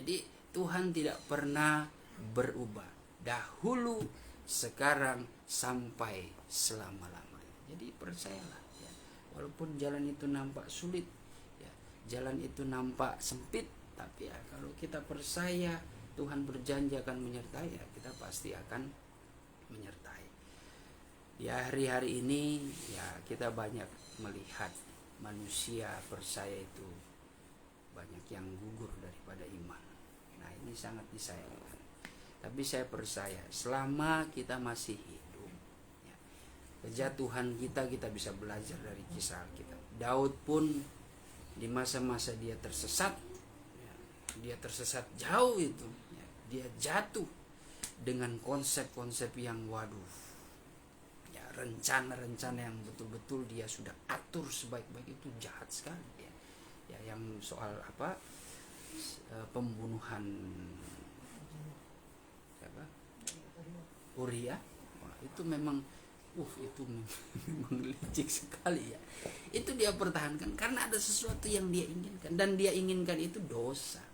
Jadi Tuhan tidak pernah berubah. Dahulu, sekarang, sampai selama-lamanya. Jadi percayalah ya. Walaupun jalan itu nampak sulit ya, jalan itu nampak sempit, tapi ya kalau kita percaya Tuhan berjanji akan menyertai ya, kita pasti akan menyertai. Ya hari-hari ini ya kita banyak melihat manusia percaya itu banyak yang gugur daripada iman. Nah ini sangat disayangkan. Tapi saya percaya selama kita masih hidup ya, kejatuhan kita bisa belajar dari kisah Alkitab. Daud pun di masa-masa dia tersesat ya, dia tersesat jauh itu ya, dia jatuh dengan konsep-konsep yang waduh ya, rencana-rencana yang betul-betul dia sudah atur sebaik-baik itu jahat sekali ya. Ya yang soal apa pembunuhan siapa Uria, wah, itu memang itu memang licik sekali ya. Itu dia pertahankan karena ada sesuatu yang dia inginkan, dan dia inginkan itu dosa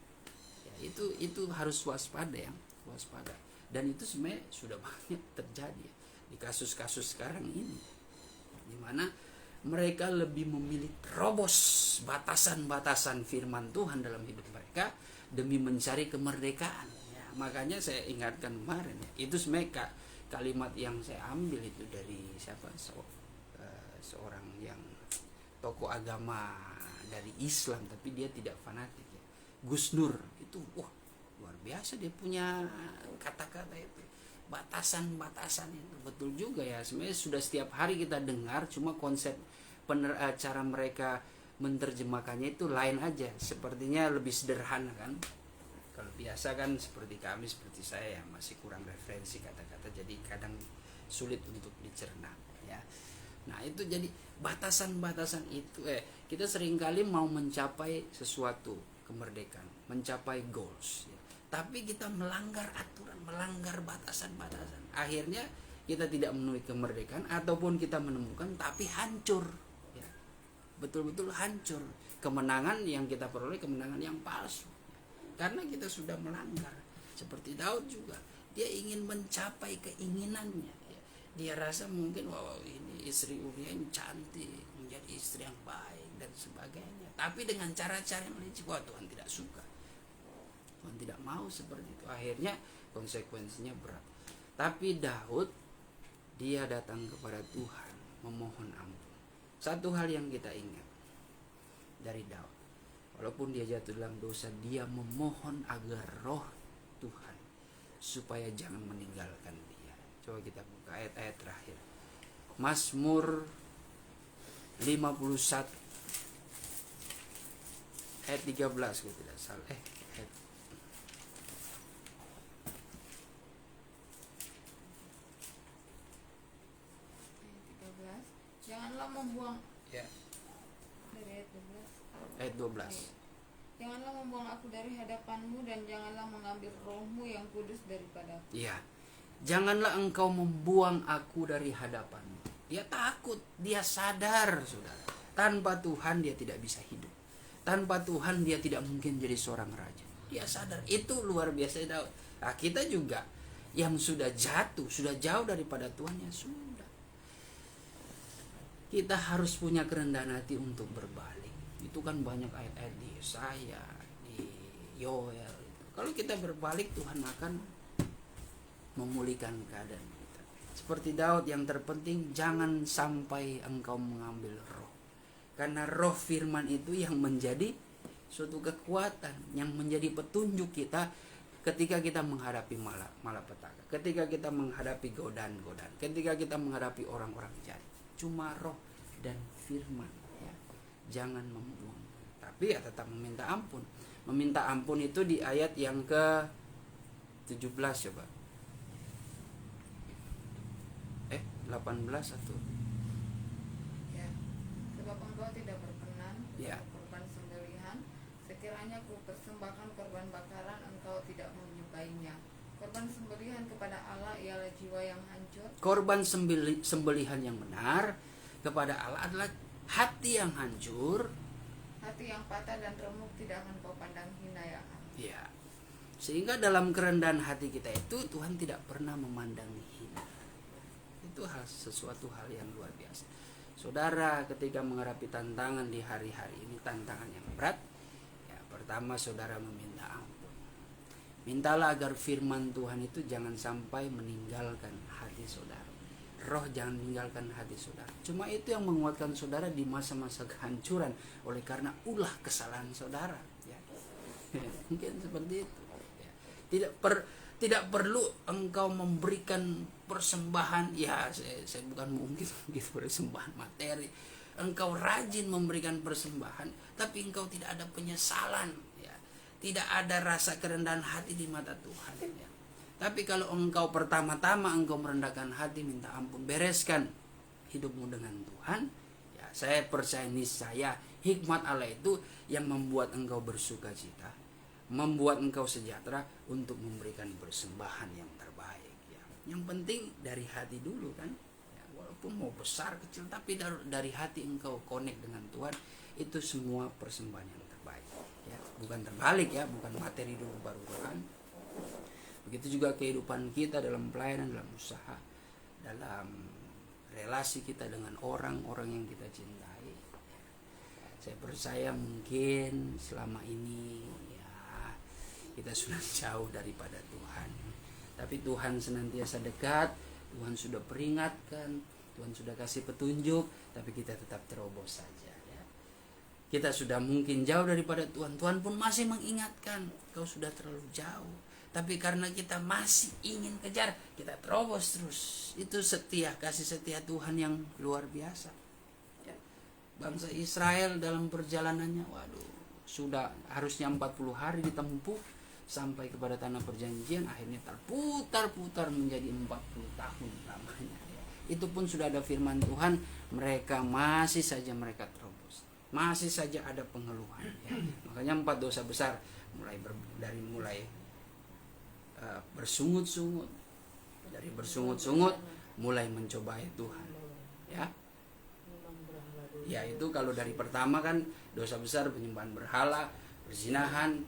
ya, itu harus waspada ya, waspada. Dan itu sebenarnya sudah banyak terjadi ya, di kasus-kasus sekarang ini, di mana mereka lebih memilih terobos batasan-batasan firman Tuhan dalam hidup mereka demi mencari kemerdekaan ya. Makanya saya ingatkan kemarin ya, itu sebenarnya kalimat yang saya ambil itu dari siapa, seorang yang tokoh agama dari Islam tapi dia tidak fanatik ya, Gus Nur. Itu luar biasa, dia punya kata-kata itu, batasan-batasan itu betul juga ya. Sebenarnya sudah setiap hari kita dengar, cuma konsep cara mereka menerjemahkannya itu lain aja, sepertinya lebih sederhana kan. Kalau biasa kan seperti kami, seperti saya yang masih kurang referensi kata-kata, jadi kadang sulit untuk dicerna ya. Nah itu jadi batasan-batasan itu kita seringkali mau mencapai sesuatu kemerdekaan, mencapai goals ya. Tapi kita melanggar aturan, melanggar batasan-batasan, akhirnya kita tidak memenuhi kemerdekaan, ataupun kita menemukan tapi hancur ya. Betul-betul hancur. Kemenangan yang kita peroleh kemenangan yang palsu karena kita sudah melanggar. Seperti Daud juga, dia ingin mencapai keinginannya ya. Dia rasa mungkin ini istri Uria yang cantik, menjadi istri yang baik dan sebagainya, tapi dengan cara-cara yang licik. Tuhan tidak suka, Tuhan tidak mau seperti itu. Akhirnya konsekuensinya berat. Tapi Daud, dia datang kepada Tuhan memohon ampun. Satu hal yang kita ingat dari Daud, walaupun dia jatuh dalam dosa, dia memohon agar roh Tuhan supaya jangan meninggalkan dia. Coba kita buka ayat-ayat terakhir. Mazmur 51 ayat 13 kalau tidak salah. Ayat 13. Janganlah membuang ya. dari ayat 12. Ayat 12. Janganlah membuang aku dari hadapanmu, dan janganlah mengambil rohmu yang kudus daripadaku. Iya. Janganlah engkau membuang aku dari hadapanmu. Dia takut, dia sadar, saudara. Tanpa Tuhan dia tidak bisa hidup. Tanpa Tuhan dia tidak mungkin jadi seorang raja. Dia sadar, itu luar biasa Daud. Nah, kita juga yang sudah jatuh, sudah jauh daripada Tuhan, ya sudah. Kita harus punya kerendahan hati untuk berbalik. Itu kan banyak ayat-ayat di Yesaya, di Yoel. Kalau kita berbalik, Tuhan akan memulihkan keadaan kita. Seperti Daud, yang terpenting jangan sampai engkau mengambil roh. Karena roh firman itu yang menjadi suatu kekuatan yang menjadi petunjuk kita ketika kita menghadapi malapetaka, ketika kita menghadapi godaan-godaan, ketika kita menghadapi orang-orang jahat. Cuma roh dan firman, ya. Jangan membuang, tapi ya tetap meminta ampun. Meminta ampun itu di ayat yang ke 17 coba. 18 atau Ya, sebab engkau tidak berkenan Ya. korban sembelihan, sekiranya ku persembahkan korban bakaran, engkau tidak menyukainya. Korban sembelihan kepada Allah ialah jiwa yang hancur. korban sembelihan yang benar kepada Allah adalah hati yang hancur. Hati yang patah dan remuk tidak akan kau pandang hina ya Allah. Ya. Sehingga dalam kerendahan hati kita itu Tuhan tidak pernah memandang hina. Itu sesuatu hal yang luar biasa. Saudara, ketika menghadapi tantangan di hari-hari ini, tantangan yang berat, ya, pertama saudara meminta ampun. Mintalah agar firman Tuhan itu jangan sampai meninggalkan hati saudara. Roh jangan meninggalkan hati saudara. Cuma itu yang menguatkan saudara di masa-masa kehancuran oleh karena ulah kesalahan saudara. Ya. Mungkin seperti itu. Ya. Tidak perlu engkau memberikan persembahan. Ya, saya bukan mungkin persembahan materi. Engkau rajin memberikan persembahan, tapi engkau tidak ada penyesalan. Ya. Tidak ada rasa kerendahan hati di mata Tuhan. Ya. Tapi kalau engkau pertama-tama engkau merendahkan hati, minta ampun, bereskan hidupmu dengan Tuhan, ya, saya percaya niscaya hikmat Allah itu yang membuat engkau bersukacita, membuat engkau sejahtera untuk memberikan persembahan yang terbaik. Ya. Yang penting dari hati dulu kan, ya, walaupun mau besar kecil, tapi dari hati engkau connect dengan Tuhan, itu semua persembahan yang terbaik. Ya. Bukan terbalik ya, bukan materi dulu baru Tuhan. Begitu juga kehidupan kita dalam pelayanan, dalam usaha, dalam relasi kita dengan orang-orang yang kita cintai. Saya percaya mungkin selama ini ya kita sudah jauh daripada Tuhan. Tapi Tuhan senantiasa dekat, Tuhan sudah peringatkan, Tuhan sudah kasih petunjuk, tapi kita tetap terobos saja. Ya. Kita sudah mungkin jauh daripada Tuhan, Tuhan pun masih mengingatkan, kau sudah terlalu jauh. Tapi karena kita masih ingin kejar, kita terobos terus. Itu kasih setia Tuhan yang luar biasa. Ya. Bangsa Israel dalam perjalanannya, sudah harusnya 40 hari ditempuh sampai kepada tanah perjanjian, akhirnya terputar-putar menjadi 40 tahun lamanya. Ya. Itu pun sudah ada firman Tuhan, mereka masih saja terobos. Masih saja ada pengeluhan. Ya. Makanya 4 dosa besar, mulai bersungut-sungut, dari bersungut-sungut mulai mencobai Tuhan, ya. Ya itu kalau dari pertama kan dosa besar, penyembahan berhala, perzinahan,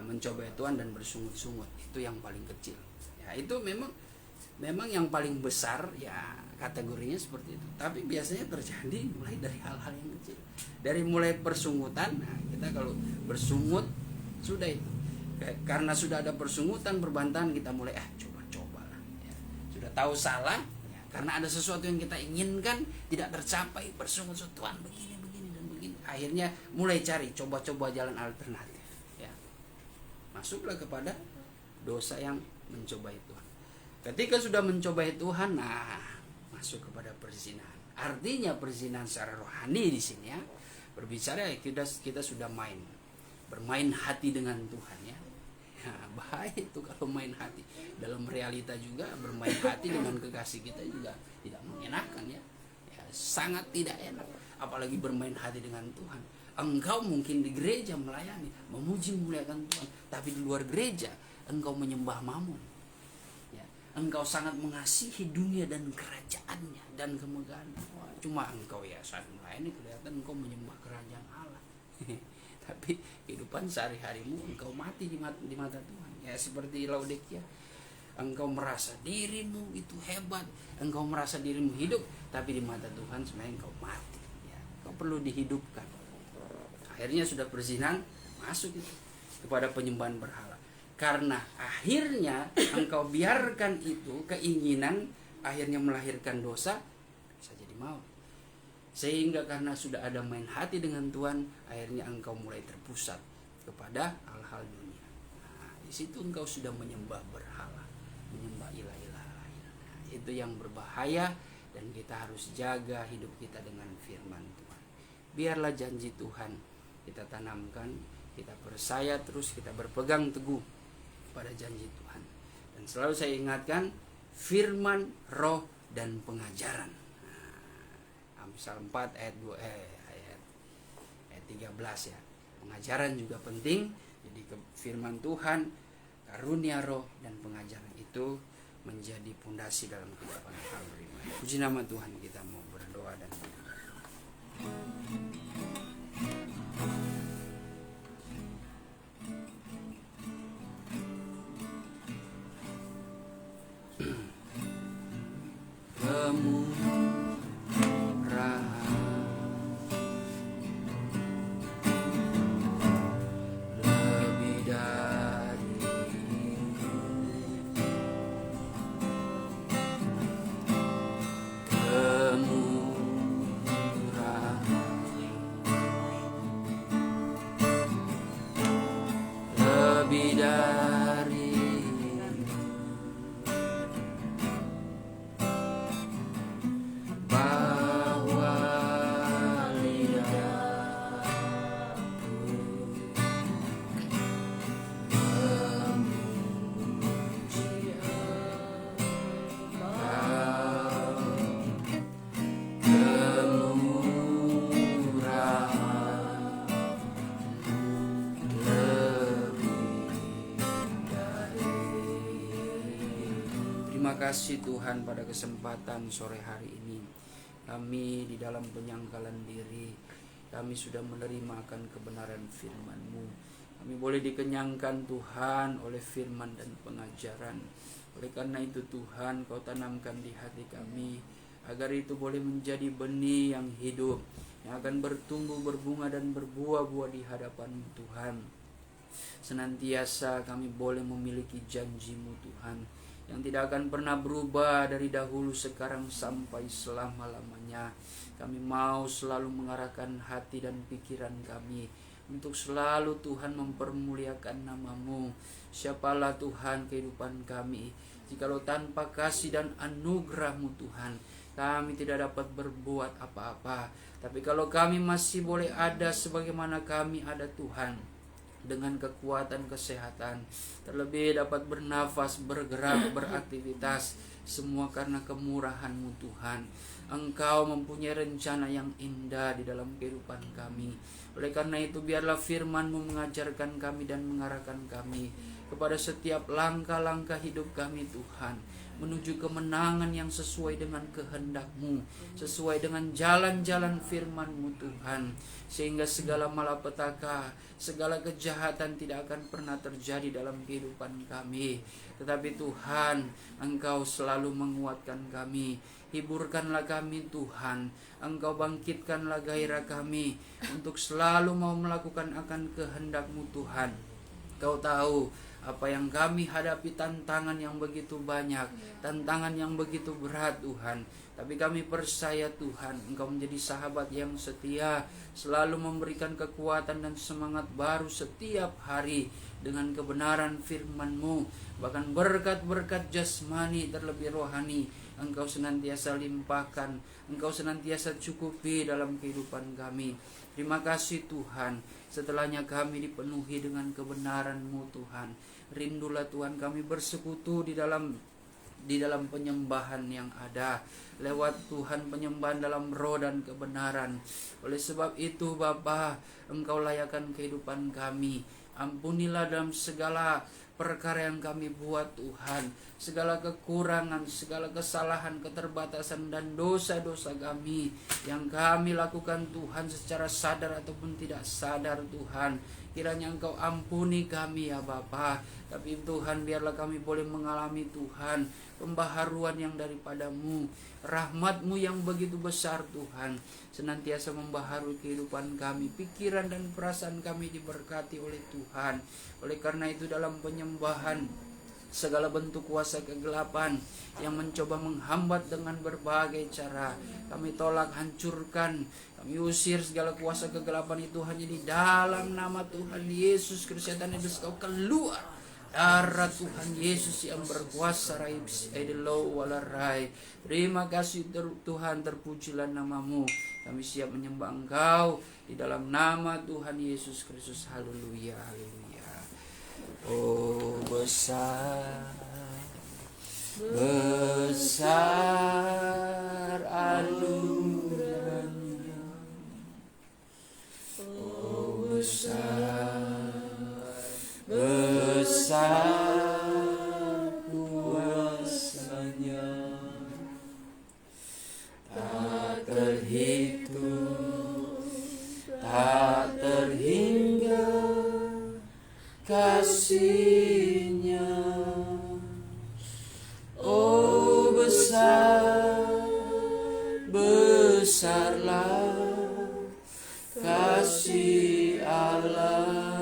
mencobai Tuhan dan bersungut-sungut, itu yang paling kecil. Ya itu memang yang paling besar ya kategorinya seperti itu. Tapi biasanya terjadi mulai dari hal-hal yang kecil, dari mulai persungutan. Nah, kita kalau bersungut sudah itu. Karena sudah ada persungutan, perbantahan, kita mulai coba-coba lah. Ya. Sudah tahu salah, ya, karena ada sesuatu yang kita inginkan tidak tercapai, bersungut Tuhan begini dan begini. Akhirnya mulai cari, coba-coba jalan alternatif. Ya. Masuklah kepada dosa yang mencobai Tuhan. Ketika sudah mencobai Tuhan, masuk kepada perzinahan. Artinya perzinahan secara rohani di sini ya. Berbicara kita sudah bermain hati dengan Tuhan ya. Bahaya itu kalau main hati. Dalam realita juga bermain hati dengan kekasih kita juga tidak mengenakan ya. Sangat tidak enak. Apalagi bermain hati dengan Tuhan. Engkau mungkin di gereja melayani, memuji memuliakan Tuhan, tapi di luar gereja engkau menyembah mammon. Ya. Engkau sangat mengasihi dunia dan kerajaannya dan kemegahannya. Cuma engkau ya saat melayani kelihatan engkau menyembah kerajaan Allah. Tapi kehidupan sehari-harimu engkau mati di mata Tuhan. Ya seperti Laodikia. Engkau merasa dirimu itu hebat, engkau merasa dirimu hidup, tapi di mata Tuhan sebenarnya engkau mati. Ya, engkau perlu dihidupkan. Akhirnya sudah perzinahan, masuk itu kepada penyembahan berhala. Karena akhirnya engkau biarkan itu keinginan akhirnya melahirkan dosa, bisa jadi maut. Sehingga karena sudah ada main hati dengan Tuhan, akhirnya engkau mulai terpusat kepada hal-hal dunia. Nah, di situ engkau sudah menyembah berhala, menyembah ilah-ilah lain. Nah, itu yang berbahaya, dan kita harus jaga hidup kita dengan firman Tuhan. Biarlah janji Tuhan kita tanamkan, kita percaya terus, kita berpegang teguh pada janji Tuhan. Dan selalu saya ingatkan firman, roh, dan pengajaran. Amsal 4 ayat 13 ya. Pengajaran juga penting. Jadi firman Tuhan, karunia roh, dan pengajaran itu menjadi pondasi dalam kehidupan orang beriman. Puji nama Tuhan, kita mau berdoa dan Terima kasih Tuhan, pada kesempatan sore hari ini kami di dalam penyangkalan diri, kami sudah menerima akan kebenaran firman-Mu. Kami boleh dikenyangkan Tuhan oleh firman dan pengajaran. Oleh karena itu Tuhan, Kau tanamkan di hati kami, agar itu boleh menjadi benih yang hidup, yang akan bertumbuh, berbunga, dan berbuah-buah di hadapan-Mu Tuhan. Senantiasa kami boleh memiliki janji-Mu Tuhan, yang tidak akan pernah berubah dari dahulu, sekarang, sampai selama-lamanya. Kami mau selalu mengarahkan hati dan pikiran kami untuk selalu Tuhan mempermuliakan nama-Mu. Siapalah Tuhan kehidupan kami, jikalau tanpa kasih dan anugerah-Mu Tuhan, kami tidak dapat berbuat apa-apa. Tapi kalau kami masih boleh ada sebagaimana kami ada Tuhan, dengan kekuatan kesehatan, terlebih dapat bernafas, bergerak, beraktivitas, semua karena kemurahan-Mu Tuhan. Engkau mempunyai rencana yang indah di dalam kehidupan kami. Oleh karena itu biarlah firman-Mu mengajarkan kami dan mengarahkan kami kepada setiap langkah-langkah hidup kami Tuhan, menuju kemenangan yang sesuai dengan kehendak-Mu, sesuai dengan jalan-jalan firman-Mu Tuhan, sehingga segala malapetaka, segala kejahatan tidak akan pernah terjadi dalam kehidupan kami. Tetapi Tuhan, Engkau selalu menguatkan kami. Hiburkanlah kami Tuhan, Engkau bangkitkanlah gairah kami untuk selalu mau melakukan akan kehendak-Mu Tuhan. Kau tahu apa yang kami hadapi, tantangan yang begitu banyak, tantangan yang begitu berat Tuhan. Tapi kami percaya Tuhan, Engkau menjadi sahabat yang setia, selalu memberikan kekuatan dan semangat baru setiap hari dengan kebenaran firman-Mu. Bahkan berkat-berkat jasmani terlebih rohani, Engkau senantiasa limpahkan, Engkau senantiasa cukupi dalam kehidupan kami. Terima kasih Tuhan, setelahnya kami dipenuhi dengan kebenaran-Mu Tuhan. Rindulah Tuhan kami bersekutu di dalam penyembahan yang ada, lewat Tuhan penyembahan dalam roh dan kebenaran. Oleh sebab itu Bapa, Engkau layakkan kehidupan kami. Ampunilah dalam segala perkara yang kami buat Tuhan, segala kekurangan, segala kesalahan, keterbatasan, dan dosa-dosa kami yang kami lakukan Tuhan secara sadar ataupun tidak sadar Tuhan. Kiranya Engkau ampuni kami ya Bapa. Tapi Tuhan, biarlah kami boleh mengalami Tuhan pembaharuan yang daripada-Mu, rahmat-Mu yang begitu besar Tuhan, senantiasa membaharui kehidupan kami, pikiran dan perasaan kami diberkati oleh Tuhan. Oleh karena itu dalam penyembahan segala bentuk kuasa kegelapan yang mencoba menghambat dengan berbagai cara. Kami tolak, hancurkan, kami usir segala kuasa kegelapan itu hanya di dalam nama Tuhan Yesus Kristus. Setan iblis, kau keluar. Darah Tuhan Yesus yang berkuasa, terima kasih Tuhan, terpujilah namamu. Kami siap menyembah Engkau di dalam nama Tuhan Yesus Kristus. Haleluya, haleluya. Oh besar, besar anugerahnya. Oh besar, besar kuasanya, tak terhitung, tak terhingga kasih-Nya. Oh besar, besarlah kasih Allah.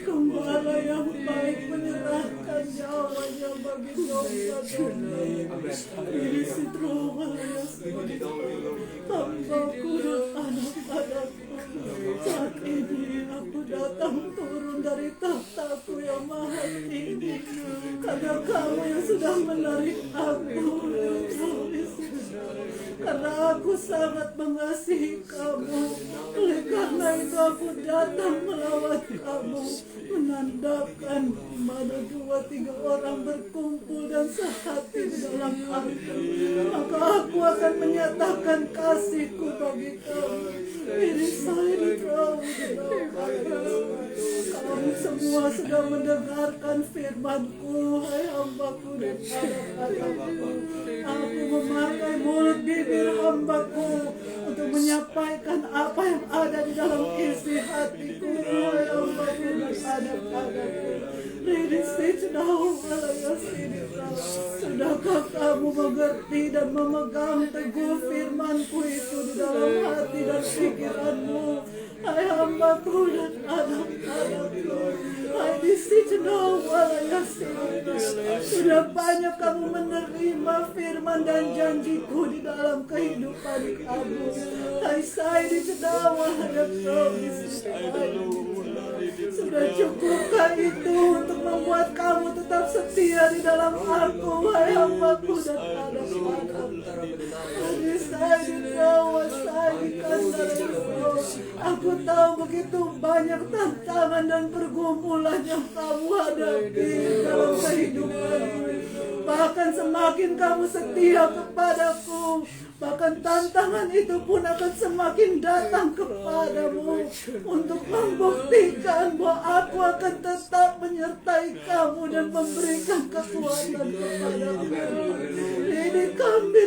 Gembala yang baik menyerahkan nyawanya bagi domba. Ini si hambaku dan anak-anakku. Saat ini aku datang turun dari tahtaku yang maha tinggi, karena kamu yang sudah menarik aku. Karena aku sangat mengasihi kamu, oleh karena itu aku datang melawat kamu, menandakan mana 2-3 orang berkumpul dan sehati di dalam aku, maka aku akan menyatakan kasihku bagi kamu. Ini saya kamu semua sudah mendengarkan firman-Ku, hai hambaku dan anak-anakku. Aku memakai mulut bibir hambaku untuk menyampaikan apa yang ada di dalam isi hatiku, hai hambaku dan anak-anakku. Sudahkah kamu mengerti dan memegang teguh firman-Ku itu di dalam hati dan pikiranmu, hai hambaku dan anak-anakku? Sudah banyak kamu menerima firman dan janjiku di dalam kehidupan kamu. Hai saya di cedawa hadap Sudah cukupkah itu untuk membuat kamu tetap setia di dalam aku, hai hambaku dan anak-anak. Aku tahu begitu banyak tantangan dan pergumulan yang kamu hadapi dalam kehidupanmu. Bahkan semakin kamu setia kepadaku, bahkan tantangan itu pun akan semakin datang kepadamu untuk membuktikan bahwa aku akan tetap menyertai kamu dan memberikan kekuatan kepadamu. Ini kami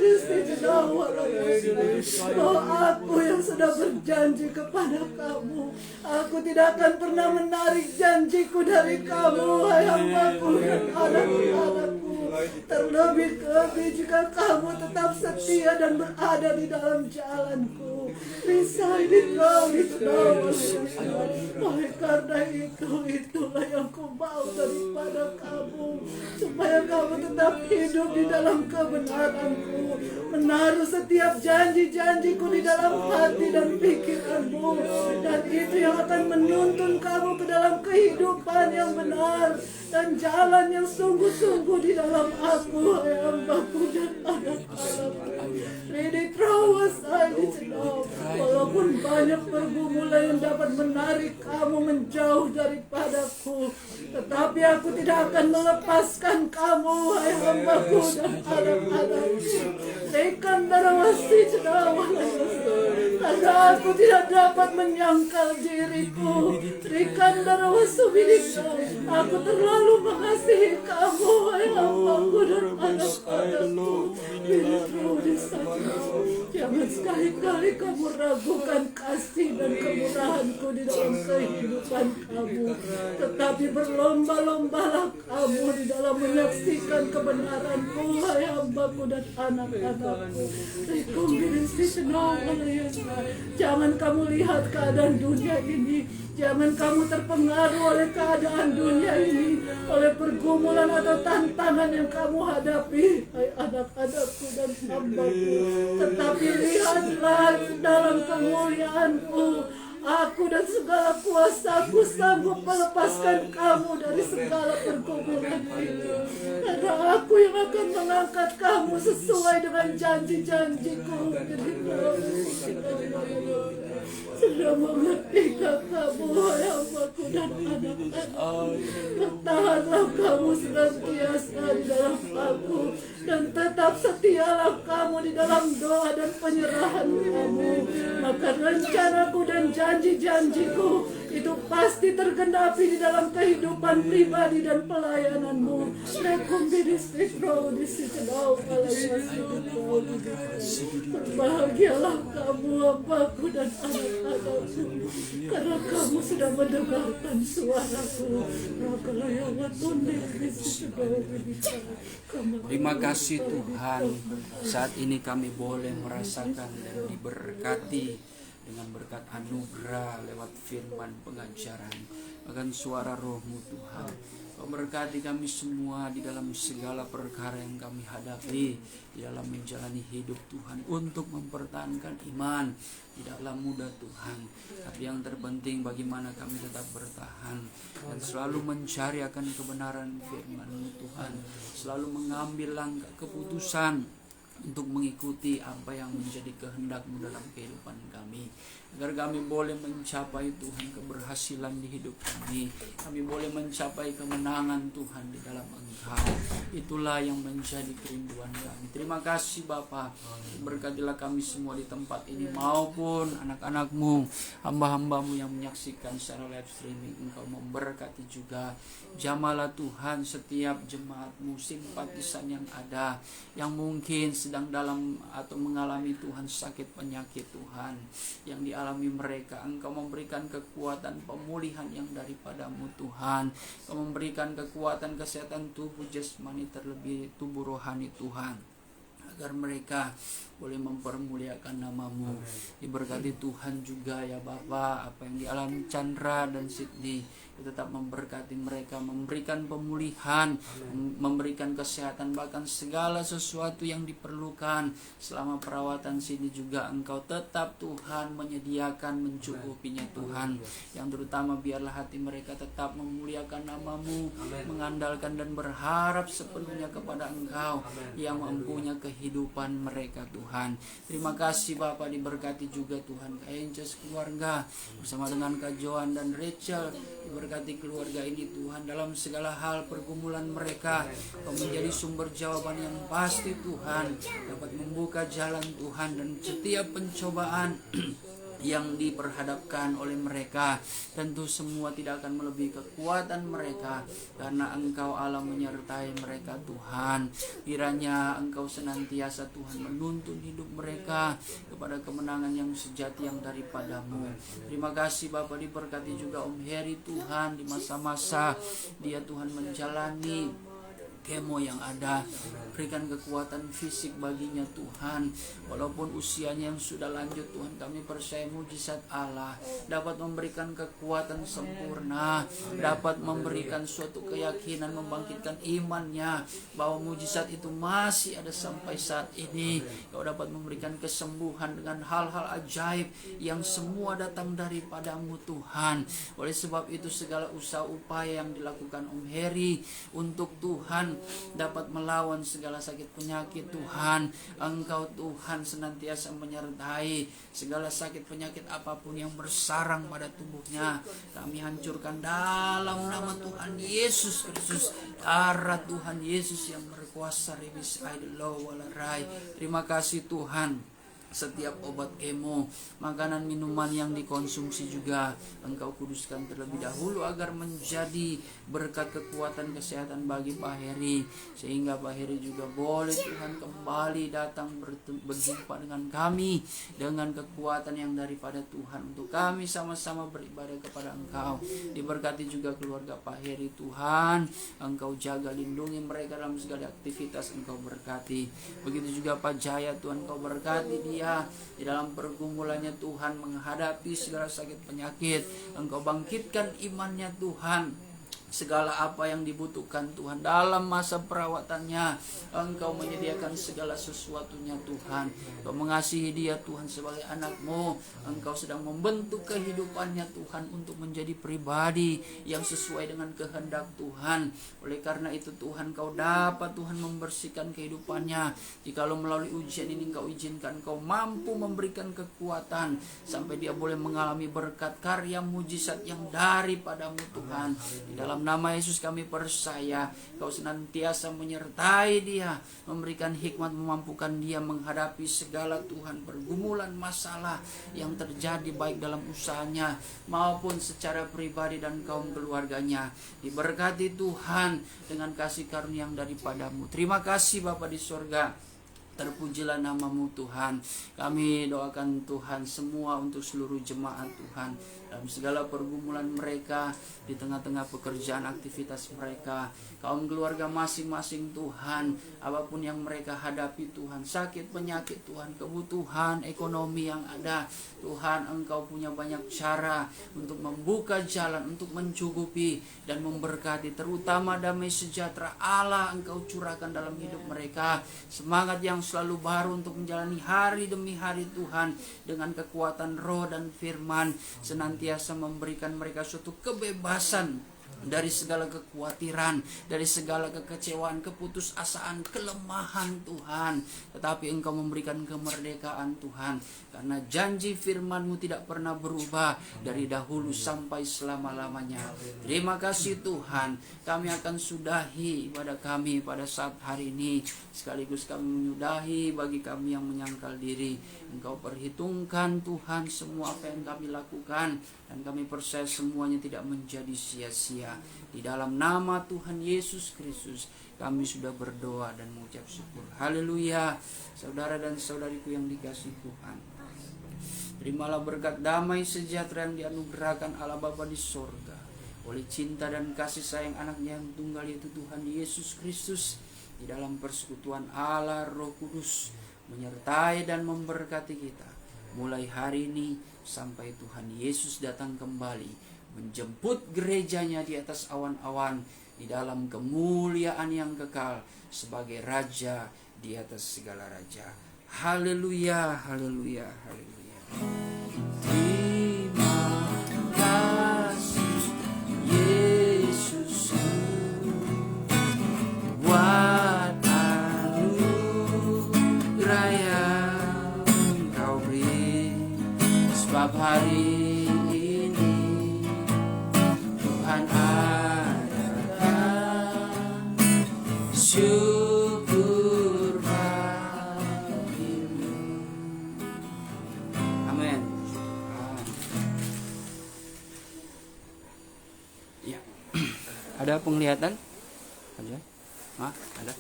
bahwa aku yang sudah berjanji kepada kamu, aku tidak akan pernah menarik janjiku dari kamu, hai hambaku dan anak-anakku. Terlebih jika kamu tetap setia dan berada di dalam jalanku. Oleh karena itulah yang ku mau daripada kamu, supaya kamu tetap hidup di dalam kebenaranku, menaruh setiap janji-janjiku di dalam hati dan pikiranmu, dan itu yang akan menuntun kamu ke dalam kehidupan yang benar dan jalan yang sungguh-sungguh di dalam aku, hai hambaku dan anak-anakku. Walaupun banyak pergumulan yang dapat menarik kamu menjauh daripadaku, tetapi aku tidak akan melepaskan kamu, hai hambaku dan anak-anakku. Karena aku tidak dapat menyangkal diriku. Aku terlalu mengasihi kamu, hai hambaku dan anak-anakku. Jangan sekali-kali kamu ragukan kasih dan kemurahanku di dalam kehidupan kamu, tetapi berlomba-lombalah kamu di dalam menyaksikan kebenaranku, hai hambaku dan anak-anakku. Jangan kamu lihat keadaan dunia ini, jangan kamu terpengaruh oleh keadaan dunia ini, oleh pergumulan atau tantangan yang kamu hadapi, hai anak-anakku dan hambaku. Tetapi lihatlah dalam kemuliaanku, aku dan segala kuasaku sanggup melepaskan kamu dari segala pergumulan ini. Karena aku yang akan mengangkat kamu sesuai dengan janji-janjiku. Sudah mengertikah kamu, hai hambaku dan anak-anak? Bertahanlah kamu senantiasa di dalam aku, dan tetap setialah kamu di dalam doa dan penyerahan kamu. Maka rencanaku dan janji-janjiku itu pasti tergenapi di dalam kehidupan pribadi dan pelayananmu. Berbahagialah kamu, hambaku dan anak-anakku, karena kamu sudah mendengarkan suaraku. Terima kasih Tuhan, saat ini kami boleh merasakan dan diberkati dengan berkat anugerah lewat firman pengajaran, bahkan suara Roh-Mu Tuhan. Kau berkati kami semua di dalam segala perkara yang kami hadapi, di dalam menjalani hidup Tuhan, untuk mempertahankan iman. Tidaklah mudah Tuhan, tapi yang terpenting bagaimana kami tetap bertahan dan selalu mencari akan kebenaran firman-Mu Tuhan, selalu mengambil langkah keputusan untuk mengikuti apa yang menjadi kehendak-Mu dalam kehidupan kami, agar kami boleh mencapai Tuhan keberhasilan di hidup kami boleh mencapai kemenangan Tuhan di dalam Engkau. Itulah yang menjadi kerinduan kami. Terima kasih Bapa, berkatilah kami semua di tempat ini maupun anak-anak-Mu, hamba-hamba-Mu yang menyaksikan secara live streaming. Engkau memberkati juga, jamalah Tuhan setiap jemaat-Mu, simpatisan yang ada, yang mungkin sedang dalam atau mengalami Tuhan sakit penyakit Tuhan yang dialami mereka. Engkau memberikan kekuatan pemulihan yang daripada-Mu Tuhan. Engkau memberikan kekuatan kesehatan tubuh jasmani, terlebih tubuh rohani Tuhan, agar mereka boleh mempermuliakan nama-Mu. Diberkati Tuhan juga ya Bapa, apa yang dialami Chandra dan Sydney, tetap memberkati mereka, memberikan pemulihan, memberikan kesehatan, bahkan segala sesuatu yang diperlukan selama perawatan sini juga Engkau tetap Tuhan menyediakan, mencukupinya Tuhan. Yang terutama biarlah hati mereka tetap memuliakan nama-Mu, mengandalkan dan berharap sepenuhnya kepada Engkau yang mempunyai kehidupan mereka Tuhan. Terima kasih Bapa, diberkati juga Tuhan Kak Ences keluarga bersama dengan Kak Joan dan Rachel. Diberkati keluarga ini Tuhan dalam segala hal pergumulan mereka. Kau menjadi sumber jawaban yang pasti Tuhan, dapat membuka jalan Tuhan, dan setiap pencobaan yang diperhadapkan oleh mereka tentu semua tidak akan melebihi kekuatan mereka, karena Engkau Allah menyertai mereka Tuhan. Kiranya Engkau senantiasa Tuhan menuntun hidup mereka kepada kemenangan yang sejati yang daripada-Mu. Terima kasih Bapa, diberkati juga Om Heri Tuhan di masa-masa dia Tuhan menjalani kemo yang ada. Berikan kekuatan fisik baginya Tuhan, walaupun usianya yang sudah lanjut Tuhan, kami percaya mujizat Allah dapat memberikan kekuatan sempurna, dapat memberikan suatu keyakinan, membangkitkan imannya bahwa mujizat itu masih ada sampai saat ini. Kau dapat memberikan kesembuhan dengan hal-hal ajaib yang semua datang daripada-Mu Tuhan. Oleh sebab itu segala usaha upaya yang dilakukan Om Heri untuk Tuhan dapat melawan segala sakit penyakit Tuhan, Engkau Tuhan senantiasa menyertai segala sakit penyakit apapun yang bersarang pada tubuhnya. Kami hancurkan dalam nama Tuhan Yesus Kristus, darah Tuhan Yesus yang berkuasa. Rebis aidelo walarai. Terima kasih Tuhan. Setiap obat kemo, makanan minuman yang dikonsumsi juga Engkau kuduskan terlebih dahulu agar menjadi berkat kekuatan kesehatan bagi Pak Heri, sehingga Pak Heri juga boleh Tuhan kembali datang berjumpa dengan kami dengan kekuatan yang daripada Tuhan, untuk kami sama-sama beribadah kepada Engkau. Diberkati juga keluarga Pak Heri Tuhan, Engkau jaga lindungi mereka dalam segala aktivitas, Engkau berkati. Begitu juga Pak Jaya Tuhan, Engkau berkati dia di dalam pergumulannya Tuhan, menghadapi segala sakit penyakit. Engkau bangkitkan imannya Tuhan, segala apa yang dibutuhkan Tuhan dalam masa perawatannya, Engkau menyediakan segala sesuatunya Tuhan. Engkau mengasihi dia Tuhan sebagai anak-Mu. Engkau sedang membentuk kehidupannya Tuhan untuk menjadi pribadi yang sesuai dengan kehendak Tuhan. Oleh karena itu Tuhan, Kau dapat Tuhan membersihkan kehidupannya. Jikalau melalui ujian ini Engkau izinkan, Kau mampu memberikan kekuatan sampai dia boleh mengalami berkat karya mujizat yang daripada-Mu Tuhan. Di dalam nama Yesus kami percaya Kau senantiasa menyertai dia, memberikan hikmat, memampukan dia menghadapi segala Tuhan pergumulan masalah yang terjadi baik dalam usahanya maupun secara pribadi dan kaum keluarganya. Diberkati Tuhan dengan kasih karunia yang daripada-Mu. Terima kasih Bapa di sorga, terpujilah nama-Mu Tuhan. Kami doakan Tuhan semua untuk seluruh jemaat Tuhan dalam segala pergumulan mereka, di tengah-tengah pekerjaan aktivitas mereka, kaum keluarga masing-masing Tuhan, apapun yang mereka hadapi Tuhan, sakit penyakit Tuhan, kebutuhan ekonomi yang ada Tuhan, Engkau punya banyak cara untuk membuka jalan, untuk mencukupi dan memberkati, terutama damai sejahtera Allah Engkau curahkan dalam hidup mereka, semangat yang selalu baru untuk menjalani hari demi hari Tuhan, dengan kekuatan roh dan firman, senantiasa memberikan mereka suatu kebebasan dari segala kekhawatiran, dari segala kekecewaan, keputusasaan, kelemahan Tuhan. Tetapi Engkau memberikan kemerdekaan Tuhan, karena janji firman-Mu tidak pernah berubah dari dahulu sampai selama-lamanya. Terima kasih Tuhan. Kami akan sudahi ibadah kami pada saat hari ini, sekaligus kami menyudahi bagi kami yang menyangkal diri. Engkau perhitungkan Tuhan semua apa yang kami lakukan, dan kami percaya semuanya tidak menjadi sia-sia. Di dalam nama Tuhan Yesus Kristus kami sudah berdoa dan mengucap syukur. Haleluya. Saudara dan saudariku yang dikasihi Tuhan, terimalah berkat damai sejahtera yang dianugerahkan Allah Bapa di sorga oleh cinta dan kasih sayang anaknya yang tunggal, yaitu Tuhan Yesus Kristus, di dalam persekutuan Allah Roh Kudus menyertai dan memberkati kita mulai hari ini sampai Tuhan Yesus datang kembali menjemput gerejanya di atas awan-awan di dalam kemuliaan yang kekal sebagai Raja di atas segala raja. Haleluya, haleluya, haleluya. Terima kasih Yesus buat anugerah yang Kau beri, sebab hari ini Tuhan adakan syukur bagimu. Amin. Ya. Ada penglihatan? Ada? Hah? Ada?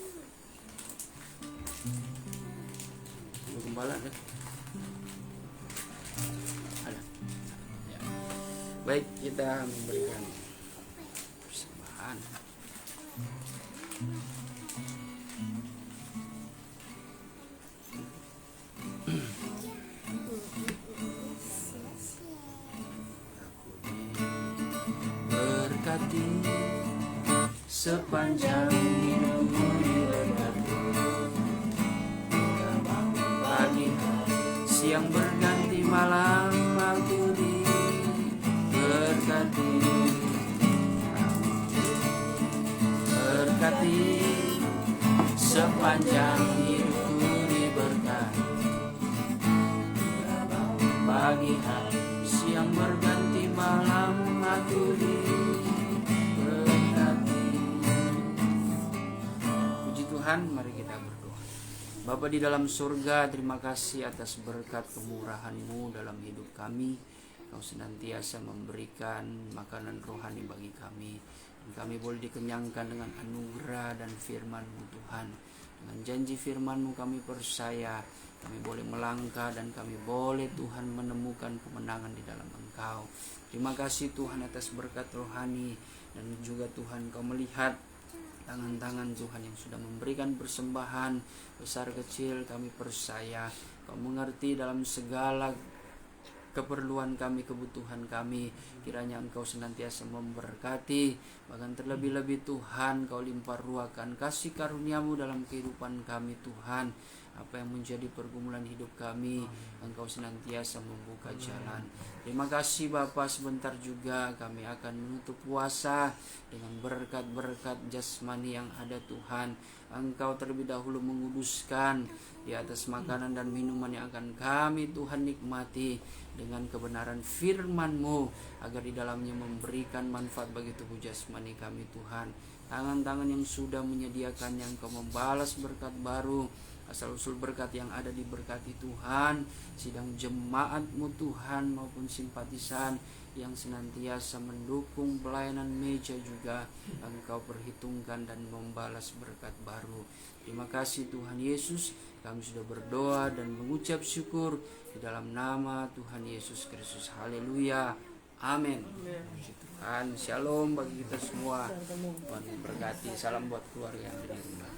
Ibu Gembala ada? Ada. Ya. Baik, kita memberikan persembahan. Berkati sepanjang hidupku diberkati, pagi siang berganti malam aku diberkati. Berkati sepanjang hidupku diberkati, pagi hari siang berganti malam aku diberkati. Puji Tuhan, mari kita berdoa. Bapa di dalam surga, terima kasih atas berkat kemurahan-Mu dalam hidup kami. Kau senantiasa memberikan makanan rohani bagi kami. Kami boleh dikenyangkan dengan anugerah dan firman-Mu Tuhan. Dengan janji firman-Mu kami percaya, kami boleh melangkah dan kami boleh Tuhan menemukan kemenangan di dalam Engkau. Terima kasih Tuhan atas berkat rohani, dan juga Tuhan Kau melihat tangan-tangan Tuhan yang sudah memberikan persembahan besar kecil. Kami percaya Kau mengerti dalam segala keperluan kami, kebutuhan kami. Kiranya Engkau senantiasa memberkati, bahkan terlebih-lebih Tuhan Kau limpah ruahkan kasih karunia-Mu dalam kehidupan kami Tuhan. Apa yang menjadi pergumulan hidup kami, Engkau senantiasa membuka jalan. Terima kasih Bapa, sebentar juga kami akan menutup puasa dengan berkat-berkat jasmani yang ada Tuhan. Engkau terlebih dahulu menguduskan di atas makanan dan minuman yang akan kami Tuhan nikmati dengan kebenaran firman-Mu, agar di dalamnya memberikan manfaat bagi tubuh jasmani kami Tuhan. Tangan-tangan yang sudah menyediakan, yang Kau membalas berkat baru, asal-usul berkat yang ada diberkati Tuhan. Sidang jemaat-Mu Tuhan maupun simpatisan yang senantiasa mendukung pelayanan meja juga Engkau perhitungkan dan membalas berkat baru. Terima kasih Tuhan Yesus, kami sudah berdoa dan mengucap syukur di dalam nama Tuhan Yesus Kristus. Haleluya. Amin. Puji Tuhan. Shalom bagi kita semua. Tuhan memberkati. Salam buat keluarga yang ada di rumah.